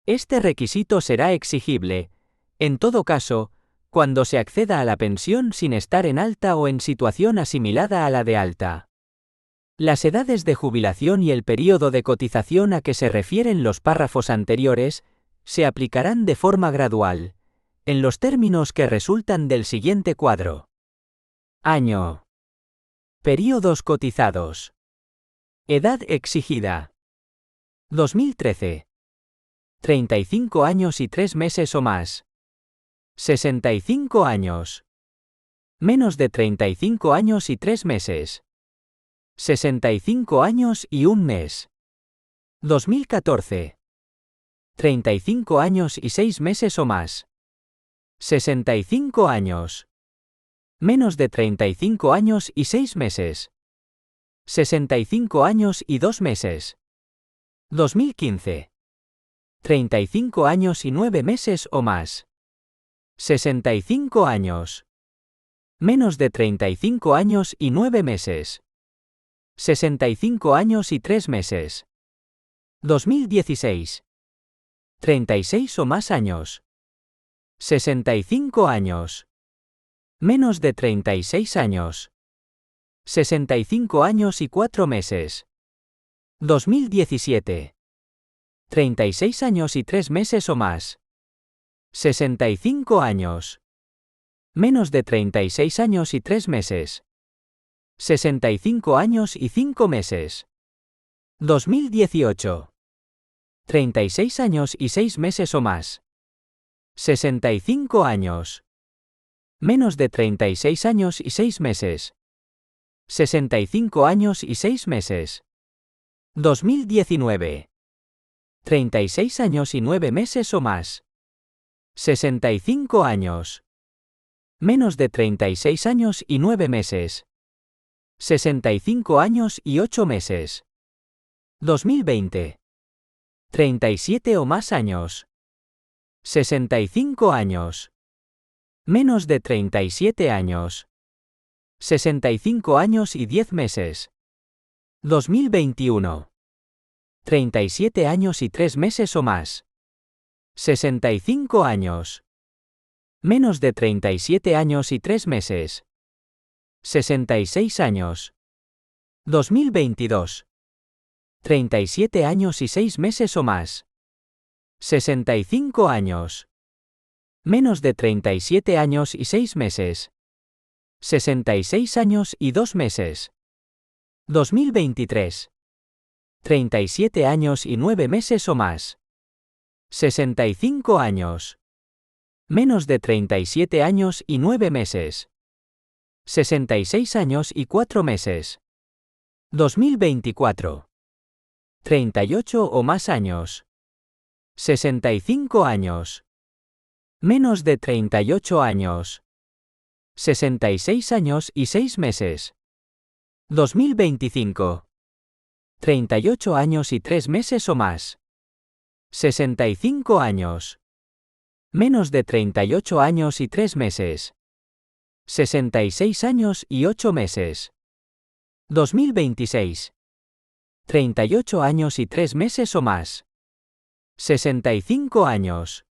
Speaker 3: Este requisito será exigible, en todo caso, cuando se acceda a la pensión sin estar en alta o en situación asimilada a la de alta. Las edades de jubilación y el período de cotización a que se refieren los párrafos anteriores se aplicarán de forma gradual, en los términos que resultan del siguiente cuadro. Año. Períodos cotizados. Edad exigida. 2013. 35 años y 3 meses o más. 65 años. Menos de 35 años y 3 meses. 65 años y 1 mes. 2014. 35 años y 6 meses o más. 65 años. Menos de 35 años y 6 meses. 65 años y 2 meses. 2015. 35 años y 9 meses o más. 65 años. Menos de 35 años y 9 meses. 65 años y 3 meses. 2016. 36 o más años. 65 años. Menos de 36 años. 65 años y 4 meses. 2017. 36 años y 3 meses o más. 65 años. Menos de 36 años y 3 meses. 65 años y 5 meses. 2018. 36 años y 6 meses o más. 65 años. Menos de 36 años y 6 meses. 65 años y 6 meses. 2019. 36 años y 9 meses o más. 65 años. Menos de 36 años y 9 meses. 65 años y 8 meses. 2020. 37 o más años. 65 años. Menos de 37 años. 65 años y 10 meses. 2021. 37 años y 3 meses o más. 65 años. Menos de 37 años y 3 meses. 66 años. 2022. 37 años y 6 meses o más. 65 años. Menos de 37 años y 6 meses. 66 años y 2 meses. 2023. 37 años y 9 meses o más. 65 años. Menos de 37 años y 9 meses. 66 años y 4 meses. 2024. 38 o más años. 65 años. Menos de 38 años. 66 años y 6 meses. 2025. 38 años y 3 meses o más. 65 años. Menos de 38 años y 3 meses. 66 años y 8 meses. 2026. 38 años y 3 meses o más. 65 años.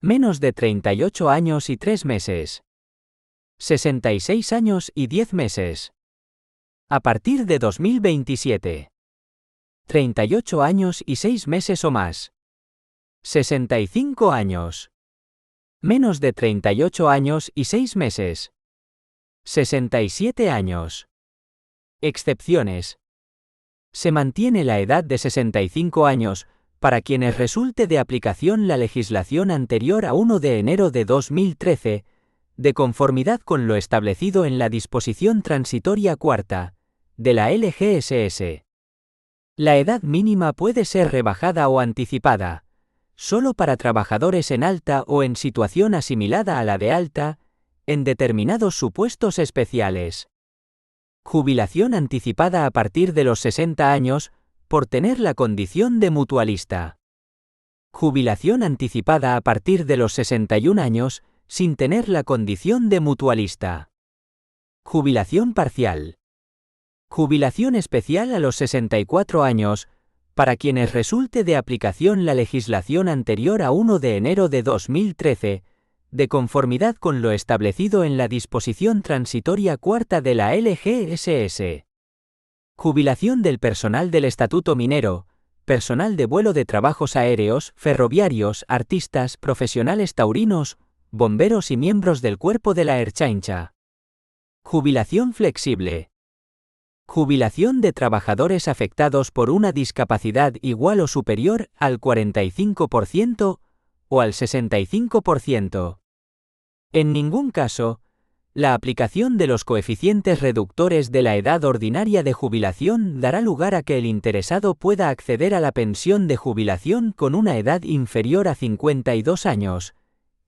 Speaker 3: Menos de 38 años y 3 meses. 66 años y 10 meses. A partir de 2027. 38 años y 6 meses o más. 65 años. Menos de 38 años y 6 meses. 67 años. Excepciones. Se mantiene la edad de 65 años, para quienes resulte de aplicación la legislación anterior a 1 de enero de 2013, de conformidad con lo establecido en la disposición transitoria cuarta, de la LGSS. La edad mínima puede ser rebajada o anticipada, solo para trabajadores en alta o en situación asimilada a la de alta, en determinados supuestos especiales. Jubilación anticipada a partir de los 60 años, por tener la condición de mutualista. Jubilación anticipada a partir de los 61 años, sin tener la condición de mutualista. Jubilación parcial. Jubilación especial a los 64 años, para quienes resulte de aplicación la legislación anterior a 1 de enero de 2013, de conformidad con lo establecido en la disposición transitoria cuarta de la LGSS. Jubilación del personal del Estatuto Minero, personal de vuelo de trabajos aéreos, ferroviarios, artistas, profesionales taurinos, bomberos y miembros del cuerpo de la Ertzaintza. Jubilación flexible. Jubilación de trabajadores afectados por una discapacidad igual o superior al 45% o al 65%. En ningún caso, la aplicación de los coeficientes reductores de la edad ordinaria de jubilación dará lugar a que el interesado pueda acceder a la pensión de jubilación con una edad inferior a 52 años.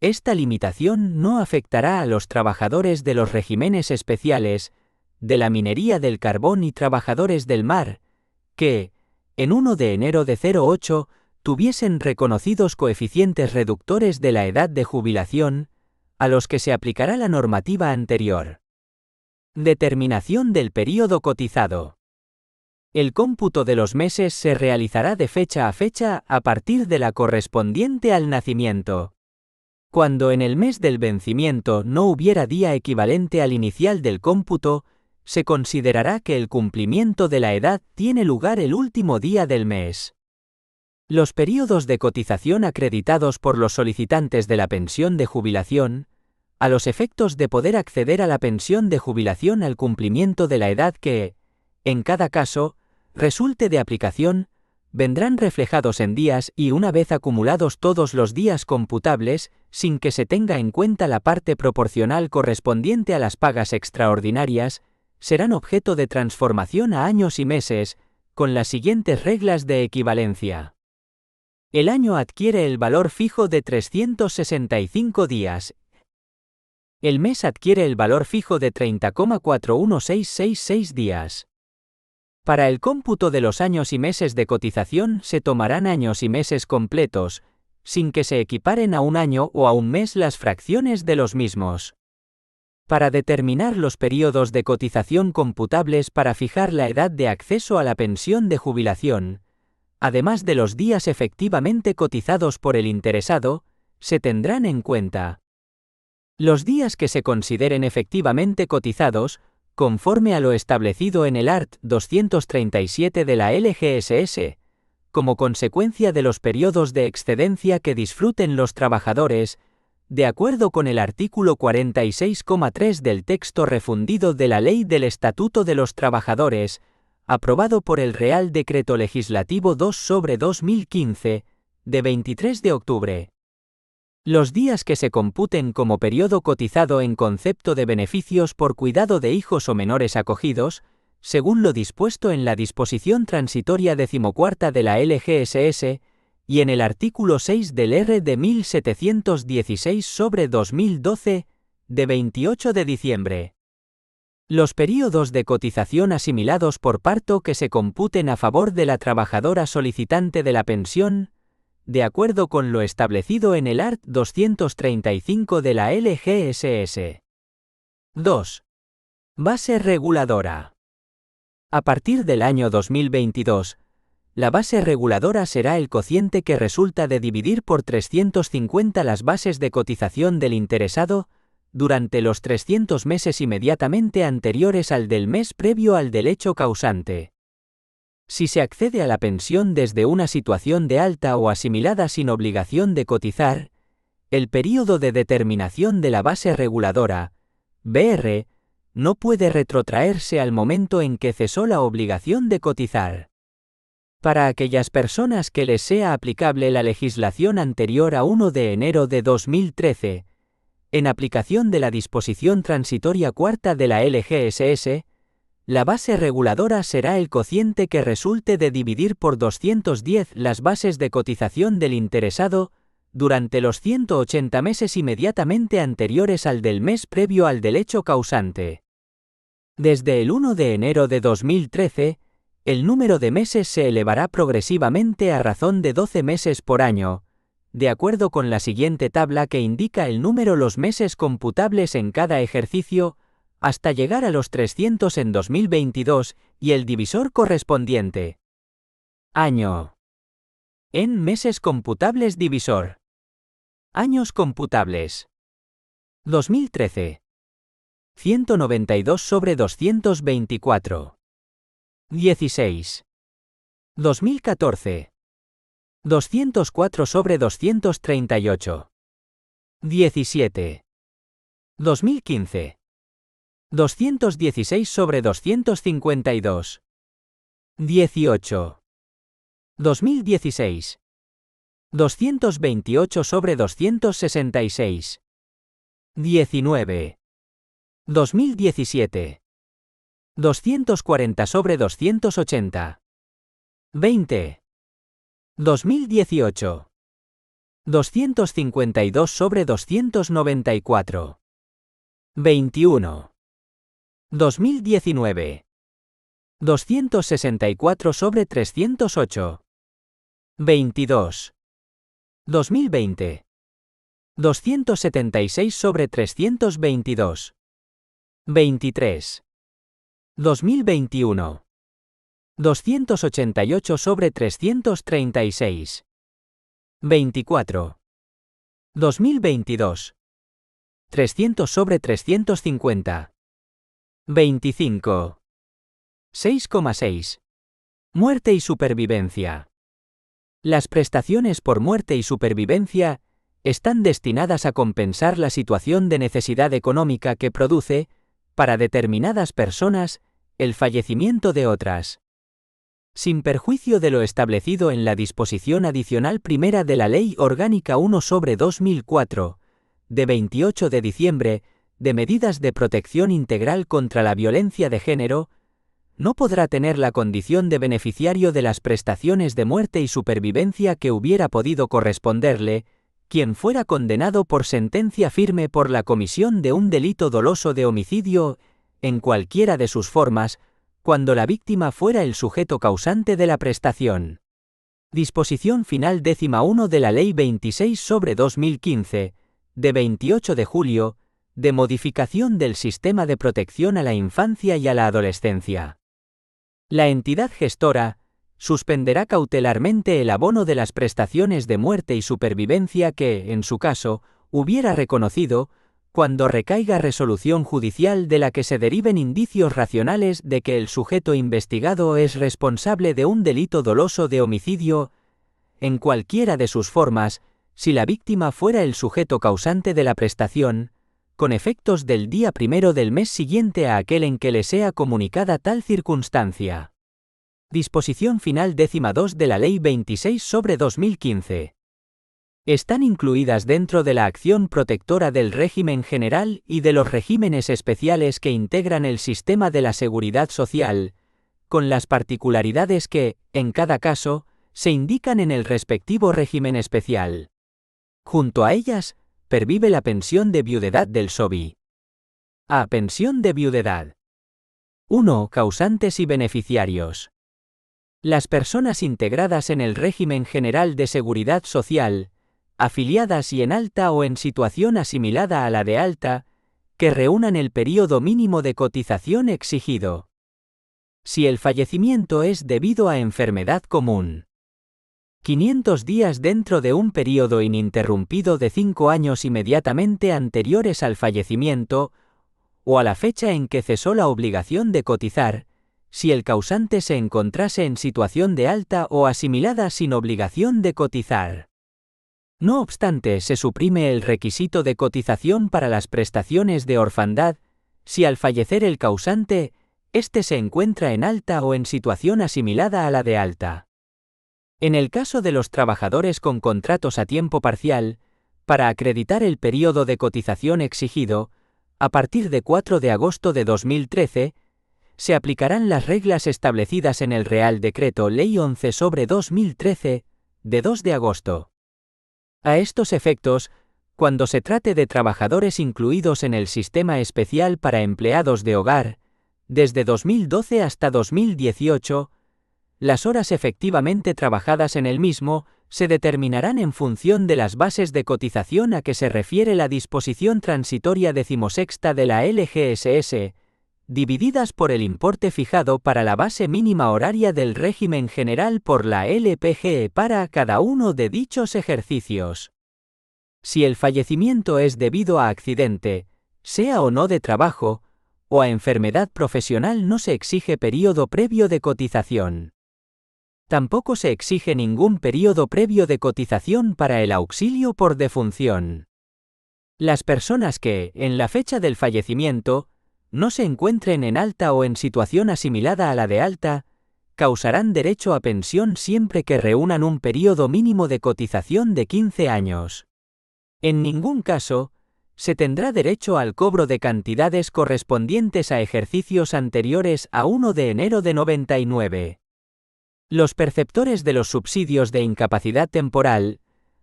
Speaker 3: Esta limitación no afectará a los trabajadores de los regímenes especiales, de la minería del carbón y trabajadores del mar, que, en 1 de enero de 08, tuviesen reconocidos coeficientes reductores de la edad de jubilación, a los que se aplicará la normativa anterior. Determinación del período cotizado. El cómputo de los meses se realizará de fecha a fecha a partir de la correspondiente al nacimiento. Cuando en el mes del vencimiento no hubiera día equivalente al inicial del cómputo, se considerará que el cumplimiento de la edad tiene lugar el último día del mes. Los períodos de cotización acreditados por los solicitantes de la pensión de jubilación, a los efectos de poder acceder a la pensión de jubilación al cumplimiento de la edad que, en cada caso, resulte de aplicación, vendrán reflejados en días y una vez acumulados todos los días computables, sin que se tenga en cuenta la parte proporcional correspondiente a las pagas extraordinarias, serán objeto de transformación a años y meses, con las siguientes reglas de equivalencia. El año adquiere el valor fijo de 365 días. El mes adquiere el valor fijo de 30,41666 días. Para el cómputo de los años y meses de cotización se tomarán años y meses completos, sin que se equiparen a un año o a un mes las fracciones de los mismos. Para determinar los períodos de cotización computables para fijar la edad de acceso a la pensión de jubilación, además de los días efectivamente cotizados por el interesado, se tendrán en cuenta los días que se consideren efectivamente cotizados, conforme a lo establecido en el art. 237 de la LGSS, como consecuencia de los periodos de excedencia que disfruten los trabajadores, de acuerdo con el artículo 46,3 del texto refundido de la Ley del Estatuto de los Trabajadores, aprobado por el Real Decreto Legislativo 2/2015, de 23 de octubre. Los días que se computen como periodo cotizado en concepto de beneficios por cuidado de hijos o menores acogidos, según lo dispuesto en la disposición transitoria 14ª de la LGSS, y en el artículo 6 del R. de 1716/2012, de 28 de diciembre. Los períodos de cotización asimilados por parto que se computen a favor de la trabajadora solicitante de la pensión, de acuerdo con lo establecido en el art. 235 de la LGSS. 2. Base reguladora. A partir del año 2022, la base reguladora será el cociente que resulta de dividir por 350 las bases de cotización del interesado durante los 300 meses inmediatamente anteriores al del mes previo al del hecho causante. Si se accede a la pensión desde una situación de alta o asimilada sin obligación de cotizar, el período de determinación de la base reguladora, BR, no puede retrotraerse al momento en que cesó la obligación de cotizar. Para aquellas personas que les sea aplicable la legislación anterior a 1 de enero de 2013, en aplicación de la disposición transitoria 4ª de la LGSS, la base reguladora será el cociente que resulte de dividir por 210 las bases de cotización del interesado durante los 180 meses inmediatamente anteriores al del mes previo al del hecho causante. Desde el 1 de enero de 2013, el número de meses se elevará progresivamente a razón de 12 meses por año, de acuerdo con la siguiente tabla que indica el número los meses computables en cada ejercicio, hasta llegar a los 300 en 2022 y el divisor correspondiente. Año. En meses computables divisor. Años computables. 2013. 192/224. 16. 2014. 204 sobre 238. 17. 2015. 216 sobre 252. 18. 2016. 228 sobre 266. 19. 2017. 240 sobre 280. 20. 2018. 252 sobre 294. 21. 2019. 264 sobre 308. 22. 2020. 276 sobre 322. 23. 2021. 288 sobre 336. 24. 2022. 300 sobre 350. 25. 6,6. Muerte y supervivencia. Las prestaciones por muerte y supervivencia están destinadas a compensar la situación de necesidad económica que produce, para determinadas personas, el fallecimiento de otras. Sin perjuicio de lo establecido en la disposición adicional primera de la Ley Orgánica 1 sobre 2004, de 28 de diciembre, de medidas de protección integral contra la violencia de género, no podrá tener la condición de beneficiario de las prestaciones de muerte y supervivencia que hubiera podido corresponderle, quien fuera condenado por sentencia firme por la comisión de un delito doloso de homicidio, en cualquiera de sus formas, cuando la víctima fuera el sujeto causante de la prestación. Disposición final 11 de la Ley 26 sobre 2015, de 28 de julio, de modificación del sistema de protección a la infancia y a la adolescencia. La entidad gestora suspenderá cautelarmente el abono de las prestaciones de muerte y supervivencia que, en su caso, hubiera reconocido, cuando recaiga resolución judicial de la que se deriven indicios racionales de que el sujeto investigado es responsable de un delito doloso de homicidio, en cualquiera de sus formas, si la víctima fuera el sujeto causante de la prestación, con efectos del día primero del mes siguiente a aquel en que le sea comunicada tal circunstancia. Disposición final 12 de la Ley 26 sobre 2015. Están incluidas dentro de la acción protectora del régimen general y de los regímenes especiales que integran el sistema de la seguridad social, con las particularidades que, en cada caso, se indican en el respectivo régimen especial. Junto a ellas, pervive la pensión de viudedad del SOVI. A. Pensión de viudedad. 1. Causantes y beneficiarios. Las personas integradas en el régimen general de seguridad social, afiliadas y en alta o en situación asimilada a la de alta, que reúnan el período mínimo de cotización exigido. Si el fallecimiento es debido a enfermedad común. 500 días dentro de un período ininterrumpido de 5 años inmediatamente anteriores al fallecimiento, o a la fecha en que cesó la obligación de cotizar, si el causante se encontrase en situación de alta o asimilada sin obligación de cotizar. No obstante, se suprime el requisito de cotización para las prestaciones de orfandad, si al fallecer el causante, éste se encuentra en alta o en situación asimilada a la de alta. En el caso de los trabajadores con contratos a tiempo parcial, para acreditar el período de cotización exigido, a partir de 4 de agosto de 2013, se aplicarán las reglas establecidas en el Real Decreto Ley 11 sobre 2013, de 2 de agosto. A estos efectos, cuando se trate de trabajadores incluidos en el sistema especial para empleados de hogar, desde 2012 hasta 2018, las horas efectivamente trabajadas en el mismo se determinarán en función de las bases de cotización a que se refiere la disposición transitoria 16ª de la LGSS, divididas por el importe fijado para la base mínima horaria del régimen general por la LPGE para cada uno de dichos ejercicios. Si el fallecimiento es debido a accidente, sea o no de trabajo, o a enfermedad profesional no se exige período previo de cotización. Tampoco se exige ningún período previo de cotización para el auxilio por defunción. Las personas que, en la fecha del fallecimiento, no se encuentren en alta o en situación asimilada a la de alta, causarán derecho a pensión siempre que reúnan un período mínimo de cotización de 15 años. En ningún caso, se tendrá derecho al cobro de cantidades correspondientes a ejercicios anteriores a 1 de enero de 99. Los perceptores de los subsidios de incapacidad temporal,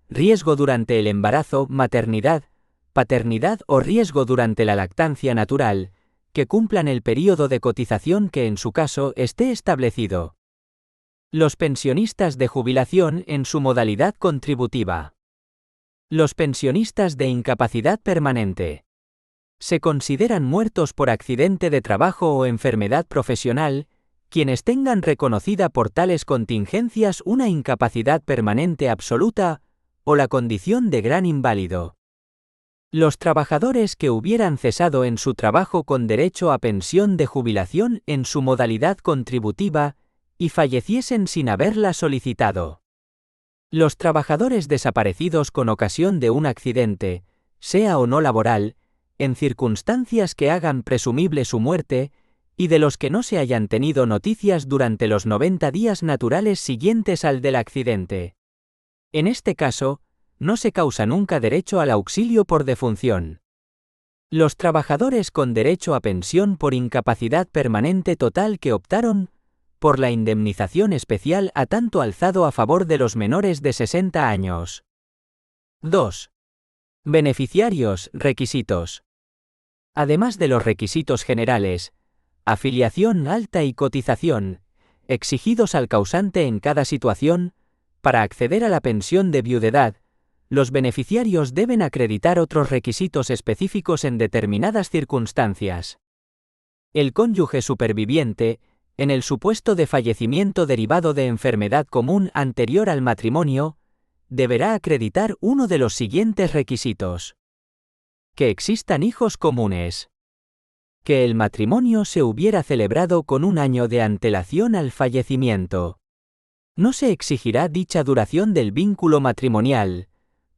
Speaker 3: riesgo durante el embarazo, maternidad, paternidad o riesgo durante la lactancia natural, que cumplan el período de cotización que en su caso esté establecido. Los pensionistas de jubilación en su modalidad contributiva. Los pensionistas de incapacidad permanente. Se consideran muertos por accidente de trabajo o enfermedad profesional, quienes tengan reconocida por tales contingencias una incapacidad permanente absoluta o la condición de gran inválido. Los trabajadores que hubieran cesado en su trabajo con derecho a pensión de jubilación en su modalidad contributiva y falleciesen sin haberla solicitado. Los trabajadores desaparecidos con ocasión de un accidente, sea o no laboral, en circunstancias que hagan presumible su muerte, y de los que no se hayan tenido noticias durante los 90 días naturales siguientes al del accidente. En este caso, no se causa nunca derecho al auxilio por defunción. Los trabajadores con derecho a pensión por incapacidad permanente total que optaron por la indemnización especial a tanto alzado a favor de los menores de 60 años. 2. Beneficiarios, requisitos. Además de los requisitos generales, afiliación alta y cotización, exigidos al causante en cada situación, para acceder a la pensión de viudedad, los beneficiarios deben acreditar otros requisitos específicos en determinadas circunstancias. El cónyuge superviviente, en el supuesto de fallecimiento derivado de enfermedad común anterior al matrimonio, deberá acreditar uno de los siguientes requisitos. Que existan hijos comunes. Que el matrimonio se hubiera celebrado con un año de antelación al fallecimiento. No se exigirá dicha duración del vínculo matrimonial,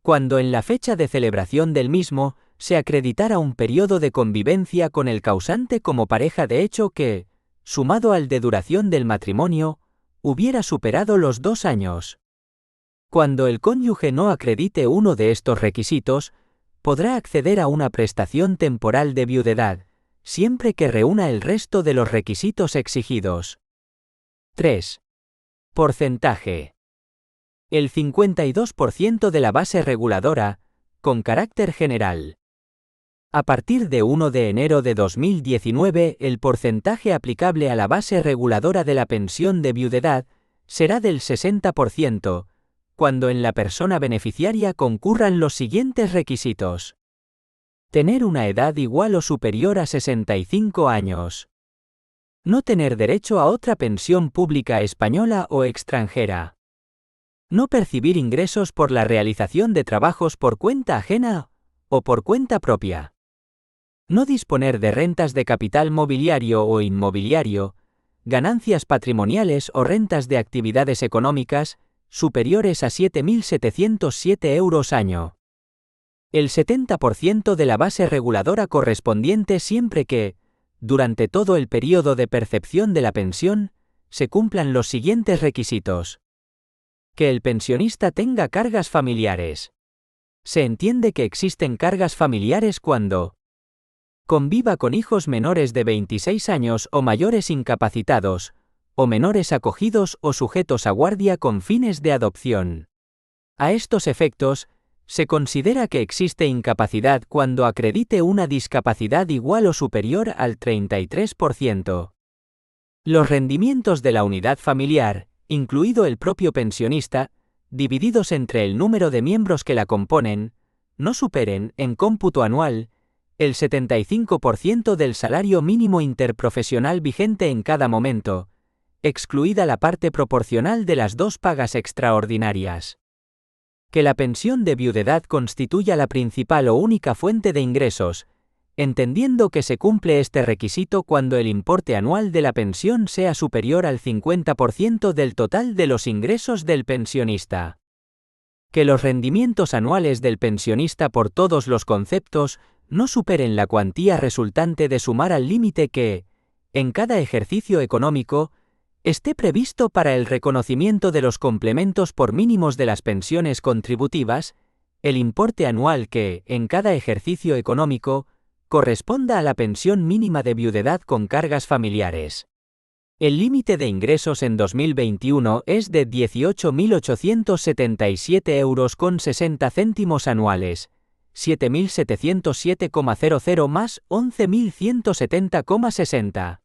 Speaker 3: cuando en la fecha de celebración del mismo se acreditara un periodo de convivencia con el causante como pareja de hecho que, sumado al de duración del matrimonio, hubiera superado los 2 años. Cuando el cónyuge no acredite uno de estos requisitos, podrá acceder a una prestación temporal de viudedad, siempre que reúna el resto de los requisitos exigidos. 3. Porcentaje. El 52% de la base reguladora, con carácter general. A partir de 1 de enero de 2019, el porcentaje aplicable a la base reguladora de la pensión de viudedad será del 60%, cuando en la persona beneficiaria concurran los siguientes requisitos. Tener una edad igual o superior a 65 años. No tener derecho a otra pensión pública española o extranjera. No percibir ingresos por la realización de trabajos por cuenta ajena o por cuenta propia. No disponer de rentas de capital mobiliario o inmobiliario, ganancias patrimoniales o rentas de actividades económicas superiores a 7.707 euros año. El 70% de la base reguladora correspondiente siempre que, durante todo el periodo de percepción de la pensión, se cumplan los siguientes requisitos. Que el pensionista tenga cargas familiares. Se entiende que existen cargas familiares cuando conviva con hijos menores de 26 años o mayores incapacitados, o menores acogidos o sujetos a guardia con fines de adopción. A estos efectos, se considera que existe incapacidad cuando acredite una discapacidad igual o superior al 33%. Los rendimientos de la unidad familiar, incluido el propio pensionista, divididos entre el número de miembros que la componen, no superen, en cómputo anual, el 75% del salario mínimo interprofesional vigente en cada momento, excluida la parte proporcional de las 2 pagas extraordinarias. Que la pensión de viudedad constituya la principal o única fuente de ingresos, entendiendo que se cumple este requisito cuando el importe anual de la pensión sea superior al 50% del total de los ingresos del pensionista. Que los rendimientos anuales del pensionista por todos los conceptos no superen la cuantía resultante de sumar al límite que, en cada ejercicio económico, esté previsto para el reconocimiento de los complementos por mínimos de las pensiones contributivas, el importe anual que, en cada ejercicio económico, corresponda a la pensión mínima de viudedad con cargas familiares. El límite de ingresos en 2021 es de 18.877,60 € anuales, 7.707,00 más 11.170,60.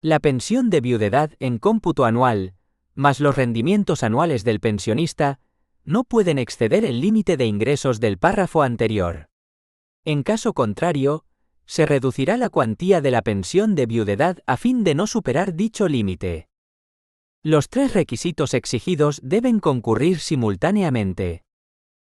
Speaker 3: La pensión de viudedad en cómputo anual, más los rendimientos anuales del pensionista, no pueden exceder el límite de ingresos del párrafo anterior. En caso contrario, se reducirá la cuantía de la pensión de viudedad a fin de no superar dicho límite. Los tres requisitos exigidos deben concurrir simultáneamente.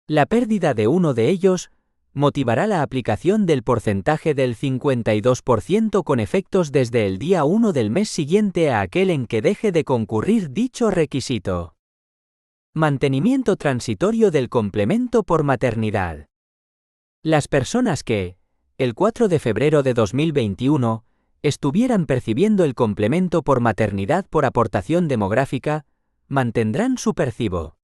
Speaker 3: La pérdida de uno de ellos motivará la aplicación del porcentaje del 52% con efectos desde el día 1 del mes siguiente a aquel en que deje de concurrir dicho requisito. Mantenimiento transitorio del complemento por maternidad. Las personas que, el 4 de febrero de 2021, estuvieran percibiendo el complemento por maternidad por aportación demográfica, mantendrán su percibo.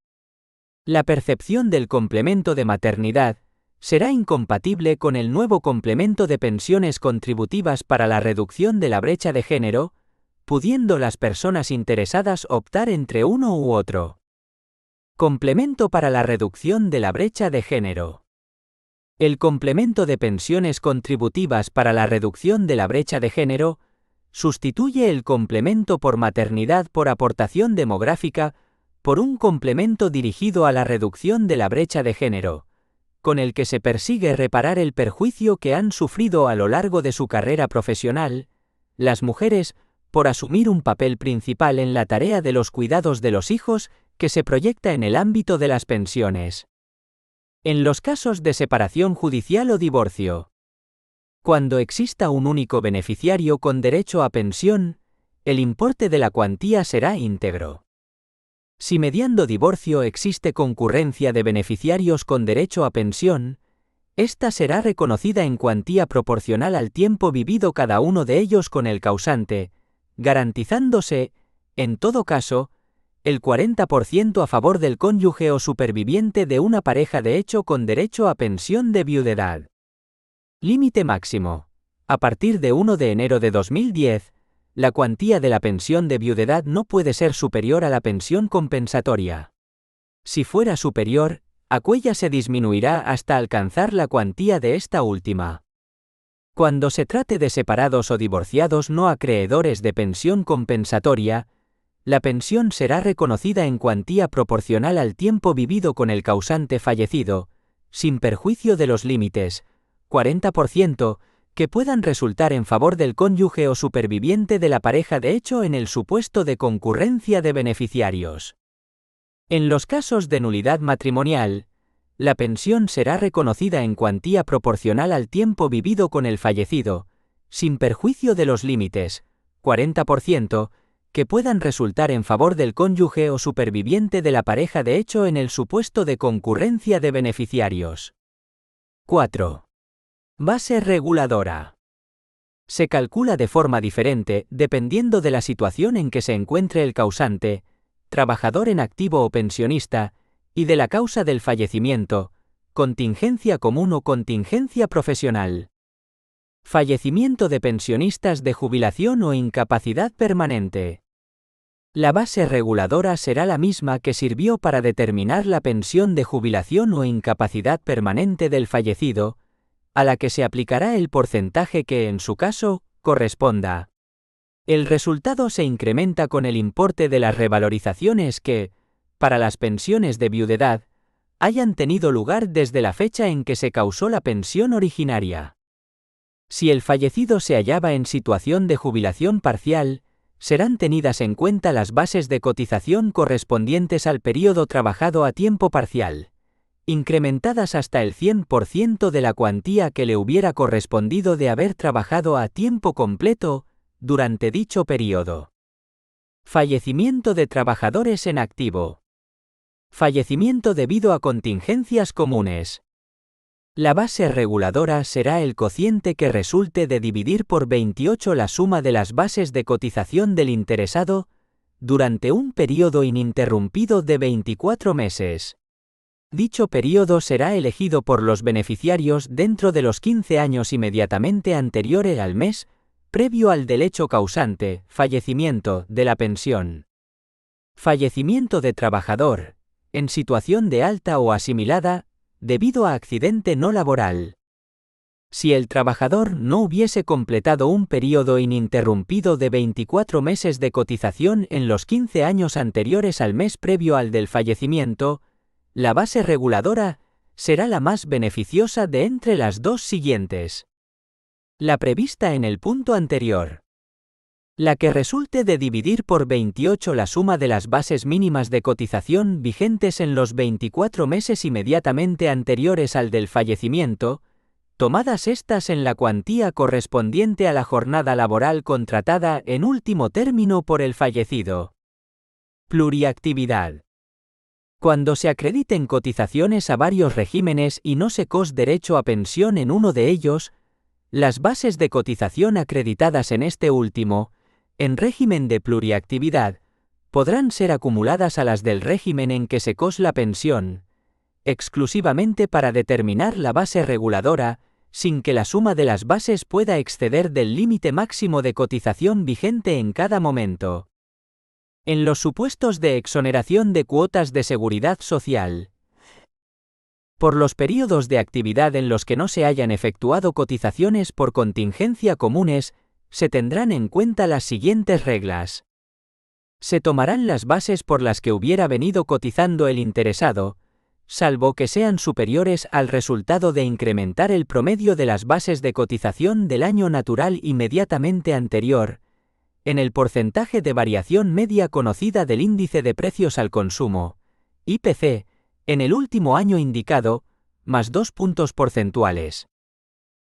Speaker 3: La percepción del complemento de maternidad será incompatible con el nuevo complemento de pensiones contributivas para la reducción de la brecha de género, pudiendo las personas interesadas optar entre uno u otro. Complemento para la reducción de la brecha de género. El complemento de pensiones contributivas para la reducción de la brecha de género sustituye el complemento por maternidad por aportación demográfica por un complemento dirigido a la reducción de la brecha de género, con el que se persigue reparar el perjuicio que han sufrido a lo largo de su carrera profesional las mujeres por asumir un papel principal en la tarea de los cuidados de los hijos que se proyecta en el ámbito de las pensiones. En los casos de separación judicial o divorcio. Cuando exista un único beneficiario con derecho a pensión, el importe de la cuantía será íntegro. Si mediando divorcio existe concurrencia de beneficiarios con derecho a pensión, esta será reconocida en cuantía proporcional al tiempo vivido cada uno de ellos con el causante, garantizándose, en todo caso, el 40% a favor del cónyuge o superviviente de una pareja de hecho con derecho a pensión de viudedad. Límite máximo. A partir de 1 de enero de 2010, la cuantía de la pensión de viudedad no puede ser superior a la pensión compensatoria. Si fuera superior, aquella se disminuirá hasta alcanzar la cuantía de esta última. Cuando se trate de separados o divorciados no acreedores de pensión compensatoria, la pensión será reconocida en cuantía proporcional al tiempo vivido con el causante fallecido, sin perjuicio de los límites, 40%, que puedan resultar en favor del cónyuge o superviviente de la pareja de hecho en el supuesto de concurrencia de beneficiarios. En los casos de nulidad matrimonial, la pensión será reconocida en cuantía proporcional al tiempo vivido con el fallecido, sin perjuicio de los límites, 40%, que puedan resultar en favor del cónyuge o superviviente de la pareja de hecho en el supuesto de concurrencia de beneficiarios. 4. Base reguladora. Se calcula de forma diferente dependiendo de la situación en que se encuentre el causante, trabajador en activo o pensionista, y de la causa del fallecimiento, contingencia común o contingencia profesional. Fallecimiento de pensionistas de jubilación o incapacidad permanente. La base reguladora será la misma que sirvió para determinar la pensión de jubilación o incapacidad permanente del fallecido, a la que se aplicará el porcentaje que, en su caso, corresponda. El resultado se incrementa con el importe de las revalorizaciones que, para las pensiones de viudedad, hayan tenido lugar desde la fecha en que se causó la pensión originaria. Si el fallecido se hallaba en situación de jubilación parcial, serán tenidas en cuenta las bases de cotización correspondientes al período trabajado a tiempo parcial, incrementadas hasta el 100% de la cuantía que le hubiera correspondido de haber trabajado a tiempo completo durante dicho periodo. Fallecimiento de trabajadores en activo. Fallecimiento debido a contingencias comunes. La base reguladora será el cociente que resulte de dividir por 28 la suma de las bases de cotización del interesado durante un periodo ininterrumpido de 24 meses. Dicho periodo será elegido por los beneficiarios dentro de los 15 años inmediatamente anteriores al mes previo al del hecho causante, fallecimiento, de la pensión. Fallecimiento de trabajador, en situación de alta o asimilada, debido a accidente no laboral. Si el trabajador no hubiese completado un periodo ininterrumpido de 24 meses de cotización en los 15 años anteriores al mes previo al del fallecimiento, la base reguladora será la más beneficiosa de entre las dos siguientes. La prevista en el punto anterior. La que resulte de dividir por 28 la suma de las bases mínimas de cotización vigentes en los 24 meses inmediatamente anteriores al del fallecimiento, tomadas estas en la cuantía correspondiente a la jornada laboral contratada en último término por el fallecido. Pluriactividad. Cuando se acrediten cotizaciones a varios regímenes y no se cos derecho a pensión en uno de ellos, las bases de cotización acreditadas en este último, en régimen de pluriactividad, podrán ser acumuladas a las del régimen en que se cos la pensión, exclusivamente para determinar la base reguladora, sin que la suma de las bases pueda exceder del límite máximo de cotización vigente en cada momento. En los supuestos de exoneración de cuotas de seguridad social, por los períodos de actividad en los que no se hayan efectuado cotizaciones por contingencia comunes, se tendrán en cuenta las siguientes reglas. Se tomarán las bases por las que hubiera venido cotizando el interesado, salvo que sean superiores al resultado de incrementar el promedio de las bases de cotización del año natural inmediatamente anterior, en el porcentaje de variación media conocida del índice de precios al consumo, IPC, en el último año indicado, más 2 puntos porcentuales.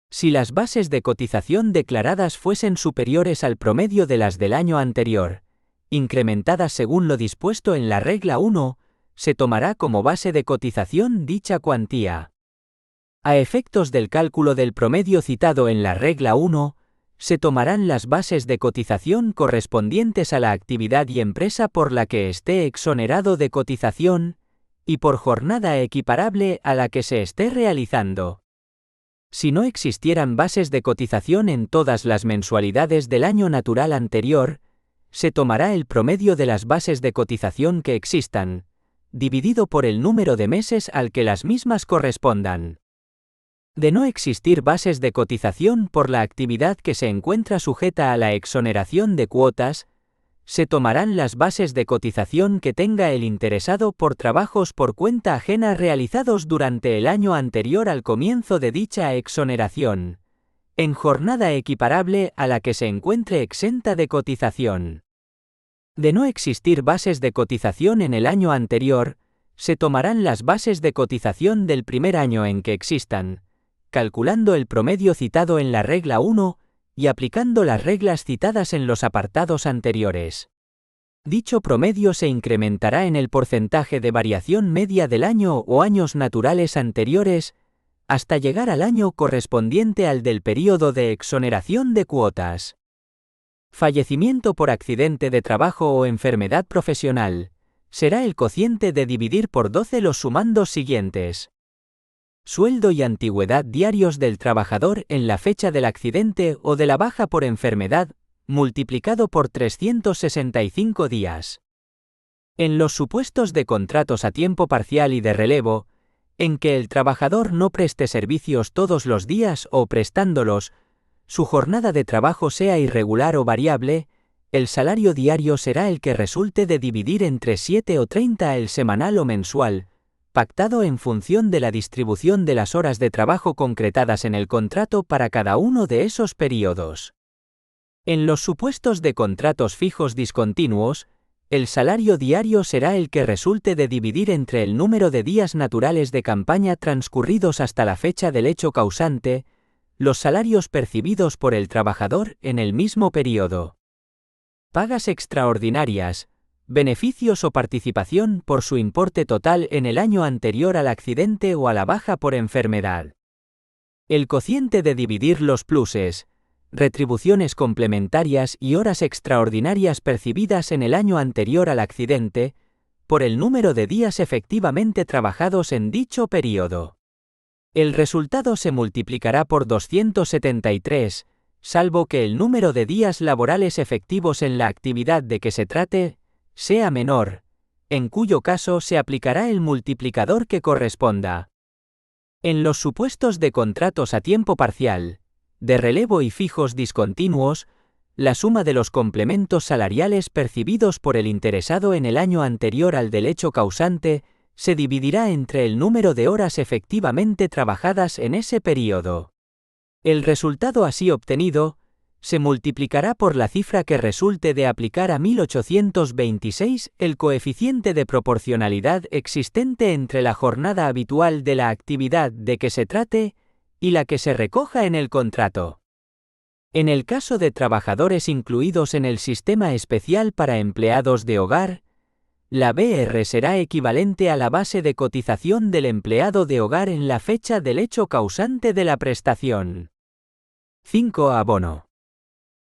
Speaker 3: Si las bases de cotización declaradas fuesen superiores al promedio de las del año anterior, incrementadas según lo dispuesto en la regla 1, se tomará como base de cotización dicha cuantía. A efectos del cálculo del promedio citado en la regla 1, se tomarán las bases de cotización correspondientes a la actividad y empresa por la que esté exonerado de cotización, y por jornada equiparable a la que se esté realizando. Si no existieran bases de cotización en todas las mensualidades del año natural anterior, se tomará el promedio de las bases de cotización que existan, dividido por el número de meses al que las mismas correspondan. De no existir bases de cotización por la actividad que se encuentra sujeta a la exoneración de cuotas, se tomarán las bases de cotización que tenga el interesado por trabajos por cuenta ajena realizados durante el año anterior al comienzo de dicha exoneración, en jornada equiparable a la que se encuentre exenta de cotización. De no existir bases de cotización en el año anterior, se tomarán las bases de cotización del primer año en que existan, calculando el promedio citado en la regla 1, y aplicando las reglas citadas en los apartados anteriores. Dicho promedio se incrementará en el porcentaje de variación media del año o años naturales anteriores, hasta llegar al año correspondiente al del período de exoneración de cuotas. Fallecimiento por accidente de trabajo o enfermedad profesional, será el cociente de dividir por 12 los sumandos siguientes. Sueldo y antigüedad diarios del trabajador en la fecha del accidente o de la baja por enfermedad, multiplicado por 365 días. En los supuestos de contratos a tiempo parcial y de relevo, en que el trabajador no preste servicios todos los días o prestándolos, su jornada de trabajo sea irregular o variable, el salario diario será el que resulte de dividir entre 7 o 30 el semanal o mensual, pactado en función de la distribución de las horas de trabajo concretadas en el contrato para cada uno de esos períodos. En los supuestos de contratos fijos discontinuos, El salario diario será el que resulte de dividir entre el número de días naturales de campaña transcurridos hasta la fecha del hecho causante, los salarios percibidos por el trabajador en el mismo periodo. Pagas extraordinarias, beneficios o participación por su importe total en el año anterior al accidente o a la baja por enfermedad. El cociente de dividir los pluses, retribuciones complementarias y horas extraordinarias percibidas en el año anterior al accidente, por el número de días efectivamente trabajados en dicho periodo. El resultado se multiplicará por 273, salvo que el número de días laborales efectivos en la actividad de que se trate sea menor, en cuyo caso se aplicará el multiplicador que corresponda. En los supuestos de contratos a tiempo parcial, de relevo y fijos discontinuos, la suma de los complementos salariales percibidos por el interesado en el año anterior al del hecho causante se dividirá entre el número de horas efectivamente trabajadas en ese período. El resultado así obtenido se multiplicará por la cifra que resulte de aplicar a 1826 el coeficiente de proporcionalidad existente entre la jornada habitual de la actividad de que se trate y la que se recoja en el contrato. En el caso de trabajadores incluidos en el sistema especial para empleados de hogar, la BR será equivalente a la base de cotización del empleado de hogar en la fecha del hecho causante de la prestación. 5. Abono.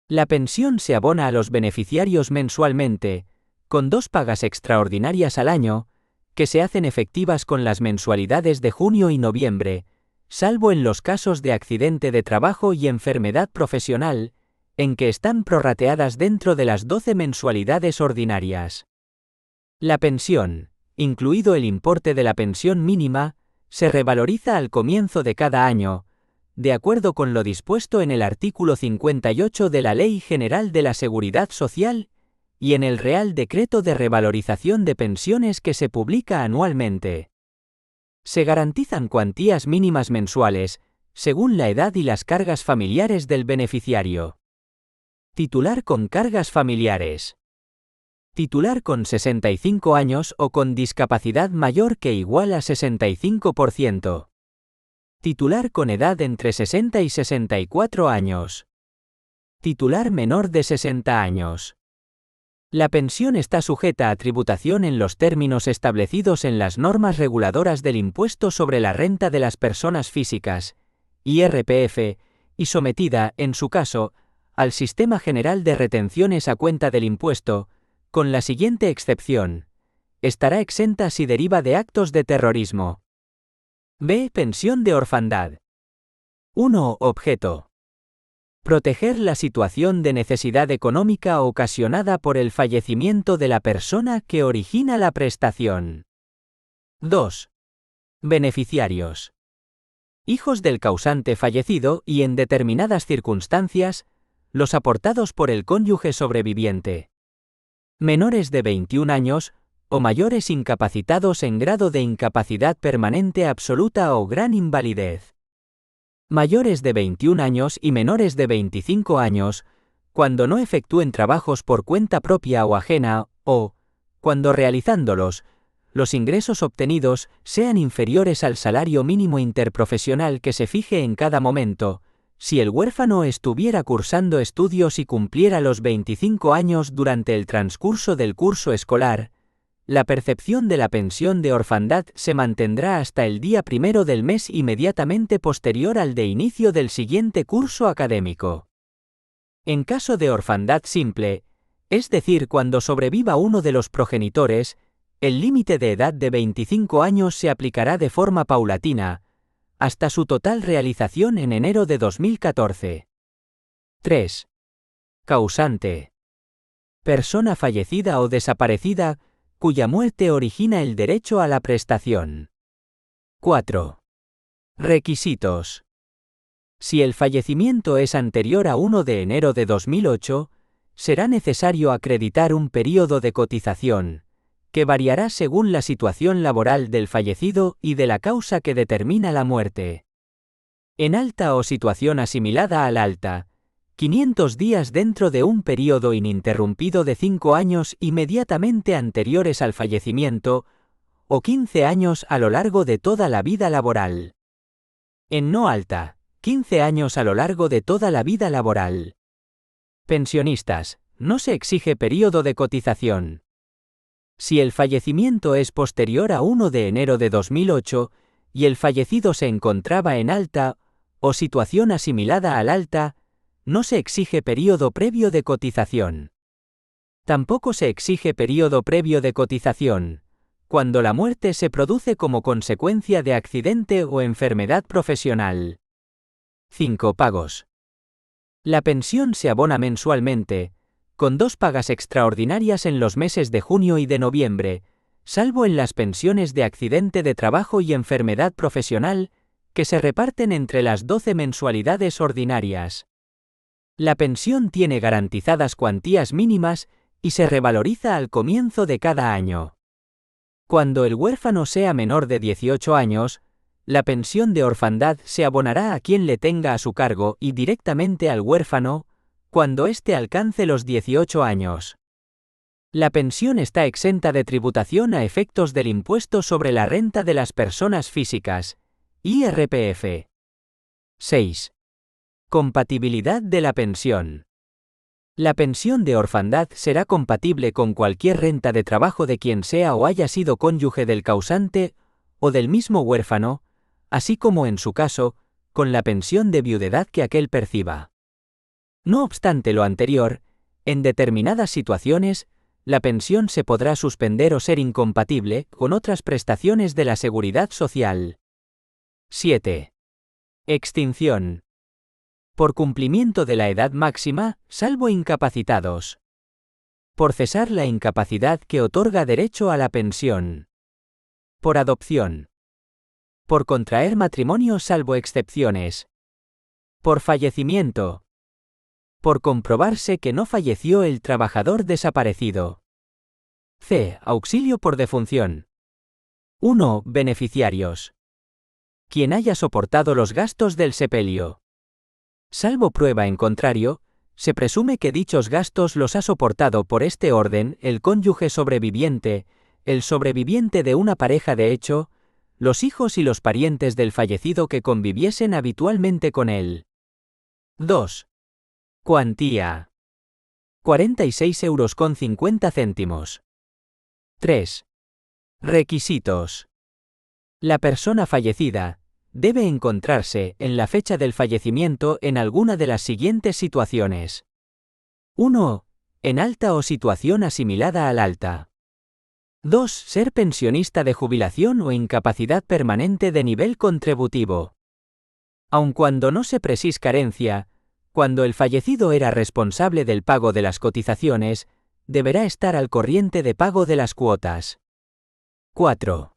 Speaker 3: La pensión se abona a los beneficiarios mensualmente, con 2 pagas extraordinarias al año, que se hacen efectivas con las mensualidades de junio y noviembre, salvo en los casos de accidente de trabajo y enfermedad profesional, en que están prorrateadas dentro de las 12 mensualidades ordinarias. La pensión, incluido el importe de la pensión mínima, se revaloriza al comienzo de cada año, de acuerdo con lo dispuesto en el artículo 58 de la Ley General de la Seguridad Social y en el Real Decreto de Revalorización de Pensiones que se publica anualmente. Se garantizan cuantías mínimas mensuales, según la edad y las cargas familiares del beneficiario. Titular con cargas familiares. Titular con 65 años o con discapacidad mayor que igual a 65%. Titular con edad entre 60 y 64 años. Titular menor de 60 años. La pensión está sujeta a tributación en los términos establecidos en las normas reguladoras del impuesto sobre la renta de las personas físicas, IRPF, y sometida, en su caso, al Sistema General de Retenciones a cuenta del impuesto, con la siguiente excepción: estará exenta si deriva de actos de terrorismo. B. Pensión de orfandad. 1. Objeto: proteger la situación de necesidad económica ocasionada por el fallecimiento de la persona que origina la prestación. 2. Beneficiarios: hijos del causante fallecido y, en determinadas circunstancias, los aportados por el cónyuge sobreviviente. Menores de 21 años, o mayores incapacitados en grado de incapacidad permanente absoluta o gran invalidez. Mayores de 21 años y menores de 25 años, cuando no efectúen trabajos por cuenta propia o ajena, o, cuando realizándolos, los ingresos obtenidos sean inferiores al salario mínimo interprofesional que se fije en cada momento, si el huérfano estuviera cursando estudios y cumpliera los 25 años durante el transcurso del curso escolar. La percepción de la pensión de orfandad se mantendrá hasta el día primero del mes inmediatamente posterior al de inicio del siguiente curso académico. En caso de orfandad simple, es decir, cuando sobreviva uno de los progenitores, el límite de edad de 25 años se aplicará de forma paulatina, hasta su total realización en enero de 2014. 3. Causante: persona fallecida o desaparecida, cuya muerte origina el derecho a la prestación. 4. Requisitos: si el fallecimiento es anterior a 1 de enero de 2008, será necesario acreditar un período de cotización, que variará según la situación laboral del fallecido y de la causa que determina la muerte. En alta o situación asimilada al alta, 500 días dentro de un período ininterrumpido de 5 años inmediatamente anteriores al fallecimiento, o 15 años a lo largo de toda la vida laboral. En no alta, 15 años a lo largo de toda la vida laboral. Pensionistas, no se exige período de cotización. Si el fallecimiento es posterior a 1 de enero de 2008 y el fallecido se encontraba en alta o situación asimilada al alta, no se exige período previo de cotización. Tampoco se exige período previo de cotización cuando la muerte se produce como consecuencia de accidente o enfermedad profesional. 5 pagos. La pensión se abona mensualmente, con 2 pagas extraordinarias en los meses de junio y de noviembre, salvo en las pensiones de accidente de trabajo y enfermedad profesional, que se reparten entre las 12 mensualidades ordinarias. La pensión tiene garantizadas cuantías mínimas y se revaloriza al comienzo de cada año. Cuando el huérfano sea menor de 18 años, la pensión de orfandad se abonará a quien le tenga a su cargo y directamente al huérfano, cuando éste alcance los 18 años. La pensión está exenta de tributación a efectos del impuesto sobre la renta de las personas físicas, IRPF. 6. Compatibilidad de la pensión. La pensión de orfandad será compatible con cualquier renta de trabajo de quien sea o haya sido cónyuge del causante o del mismo huérfano, así como en su caso, con la pensión de viudedad que aquel perciba. No obstante lo anterior, en determinadas situaciones, la pensión se podrá suspender o ser incompatible con otras prestaciones de la Seguridad Social. 7. Extinción. Por cumplimiento de la edad máxima, salvo incapacitados. Por cesar la incapacidad que otorga derecho a la pensión. Por adopción. Por contraer matrimonio salvo excepciones. Por fallecimiento. Por comprobarse que no falleció el trabajador desaparecido. C. Auxilio por defunción. 1. Beneficiarios. Quien haya soportado los gastos del sepelio. Salvo prueba en contrario, se presume que dichos gastos los ha soportado por este orden el cónyuge sobreviviente, el sobreviviente de una pareja de hecho, los hijos y los parientes del fallecido que conviviesen habitualmente con él. 2. Cuantía. 46,50 €. 3. Requisitos. La persona fallecida debe encontrarse en la fecha del fallecimiento en alguna de las siguientes situaciones. 1. En alta o situación asimilada al alta. 2. Ser pensionista de jubilación o incapacidad permanente de nivel contributivo. Aun cuando no se precise carencia, cuando el fallecido era responsable del pago de las cotizaciones, deberá estar al corriente de pago de las cuotas. 4.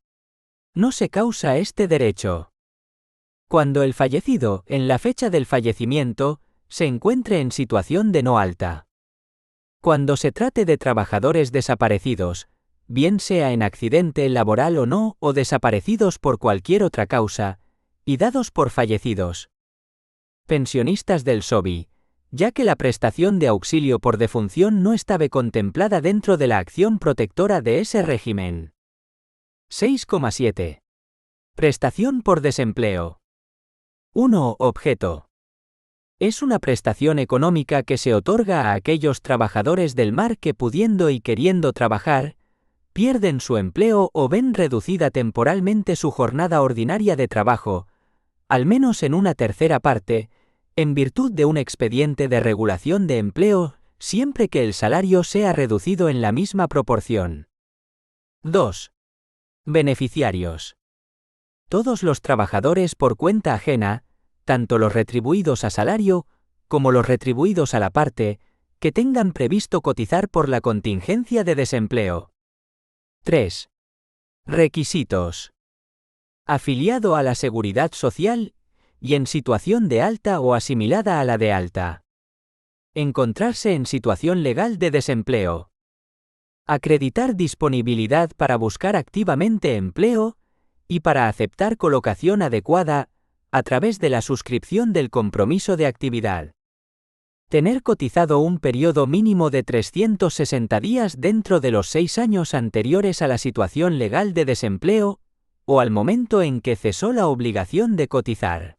Speaker 3: No se causa este derecho. Cuando el fallecido, en la fecha del fallecimiento, se encuentre en situación de no alta. Cuando se trate de trabajadores desaparecidos, bien sea en accidente laboral o no, o desaparecidos por cualquier otra causa, y dados por fallecidos. Pensionistas del SOBI, ya que la prestación de auxilio por defunción no estaba contemplada dentro de la acción protectora de ese régimen. 6,7. Prestación por desempleo. 1. Objeto. Es una prestación económica que se otorga a aquellos trabajadores del mar que pudiendo y queriendo trabajar, pierden su empleo o ven reducida temporalmente su jornada ordinaria de trabajo, al menos en una tercera parte, en virtud de un expediente de regulación de empleo, siempre que el salario sea reducido en la misma proporción. 2. Beneficiarios. Todos los trabajadores por cuenta ajena, tanto los retribuidos a salario, como los retribuidos a la parte, que tengan previsto cotizar por la contingencia de desempleo. 3. Requisitos. Afiliado a la Seguridad Social y en situación de alta o asimilada a la de alta. Encontrarse en situación legal de desempleo. Acreditar disponibilidad para buscar activamente empleo y para aceptar colocación adecuada a través de la suscripción del compromiso de actividad. Tener cotizado un periodo mínimo de 360 días dentro de los 6 años anteriores a la situación legal de desempleo, o al momento en que cesó la obligación de cotizar.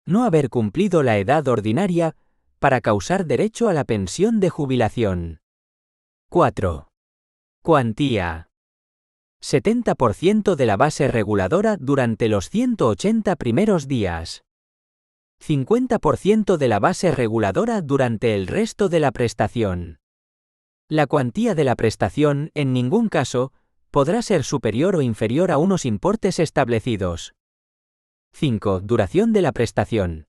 Speaker 3: No haber cumplido la edad ordinaria para causar derecho a la pensión de jubilación. 4. Cuantía. 70% de la base reguladora durante los 180 primeros días. 50% de la base reguladora durante el resto de la prestación. La cuantía de la prestación, en ningún caso, podrá ser superior o inferior a unos importes establecidos. 5. Duración de la prestación.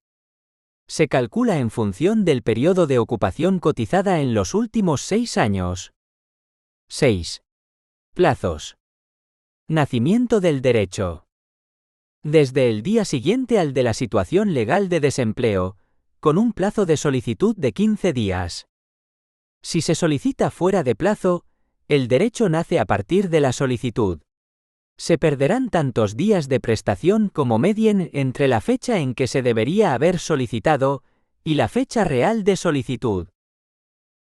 Speaker 3: Se calcula en función del periodo de ocupación cotizada en los últimos 6 años. 6. Plazos. Nacimiento del derecho. Desde el día siguiente al de la situación legal de desempleo, con un plazo de solicitud de 15 días. Si se solicita fuera de plazo, el derecho nace a partir de la solicitud. Se perderán tantos días de prestación como medien entre la fecha en que se debería haber solicitado y la fecha real de solicitud.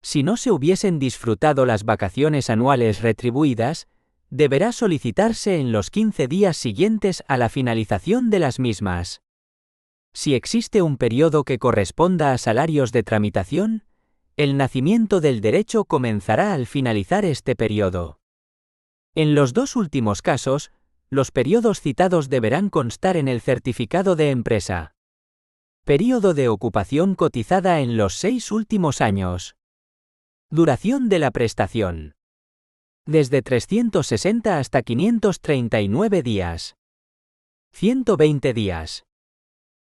Speaker 3: Si no se hubiesen disfrutado las vacaciones anuales retribuidas, deberá solicitarse en los 15 días siguientes a la finalización de las mismas. Si existe un periodo que corresponda a salarios de tramitación, el nacimiento del derecho comenzará al finalizar este periodo. En los dos últimos casos, los periodos citados deberán constar en el certificado de empresa. Período de ocupación cotizada en los 6 últimos años. Duración de la prestación. Desde 360 hasta 539 días. 120 días.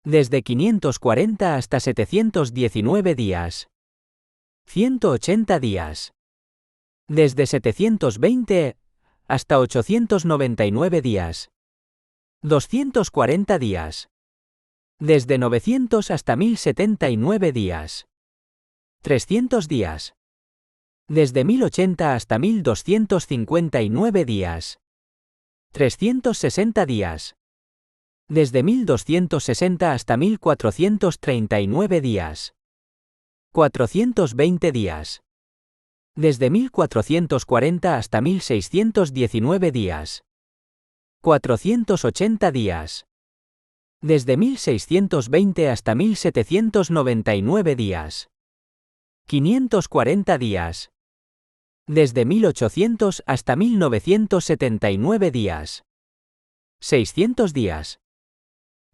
Speaker 3: Desde 540 hasta 719 días. 180 días. Desde 720 hasta 899 días. 240 días. Desde 900 hasta 1079 días. 300 días. Desde 1080 hasta 1259 días. 360 días. Desde 1260 hasta 1439 días. 420 días. Desde 1440 hasta 1619 días. 480 días. Desde 1620 hasta 1799 días. 540 días. Desde 1800 hasta 1979 días. 600 días.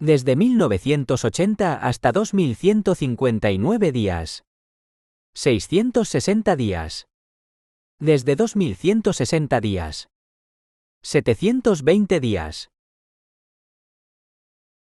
Speaker 3: Desde 1980 hasta 2159 días. 660 días. Desde 2160 días. 720 días.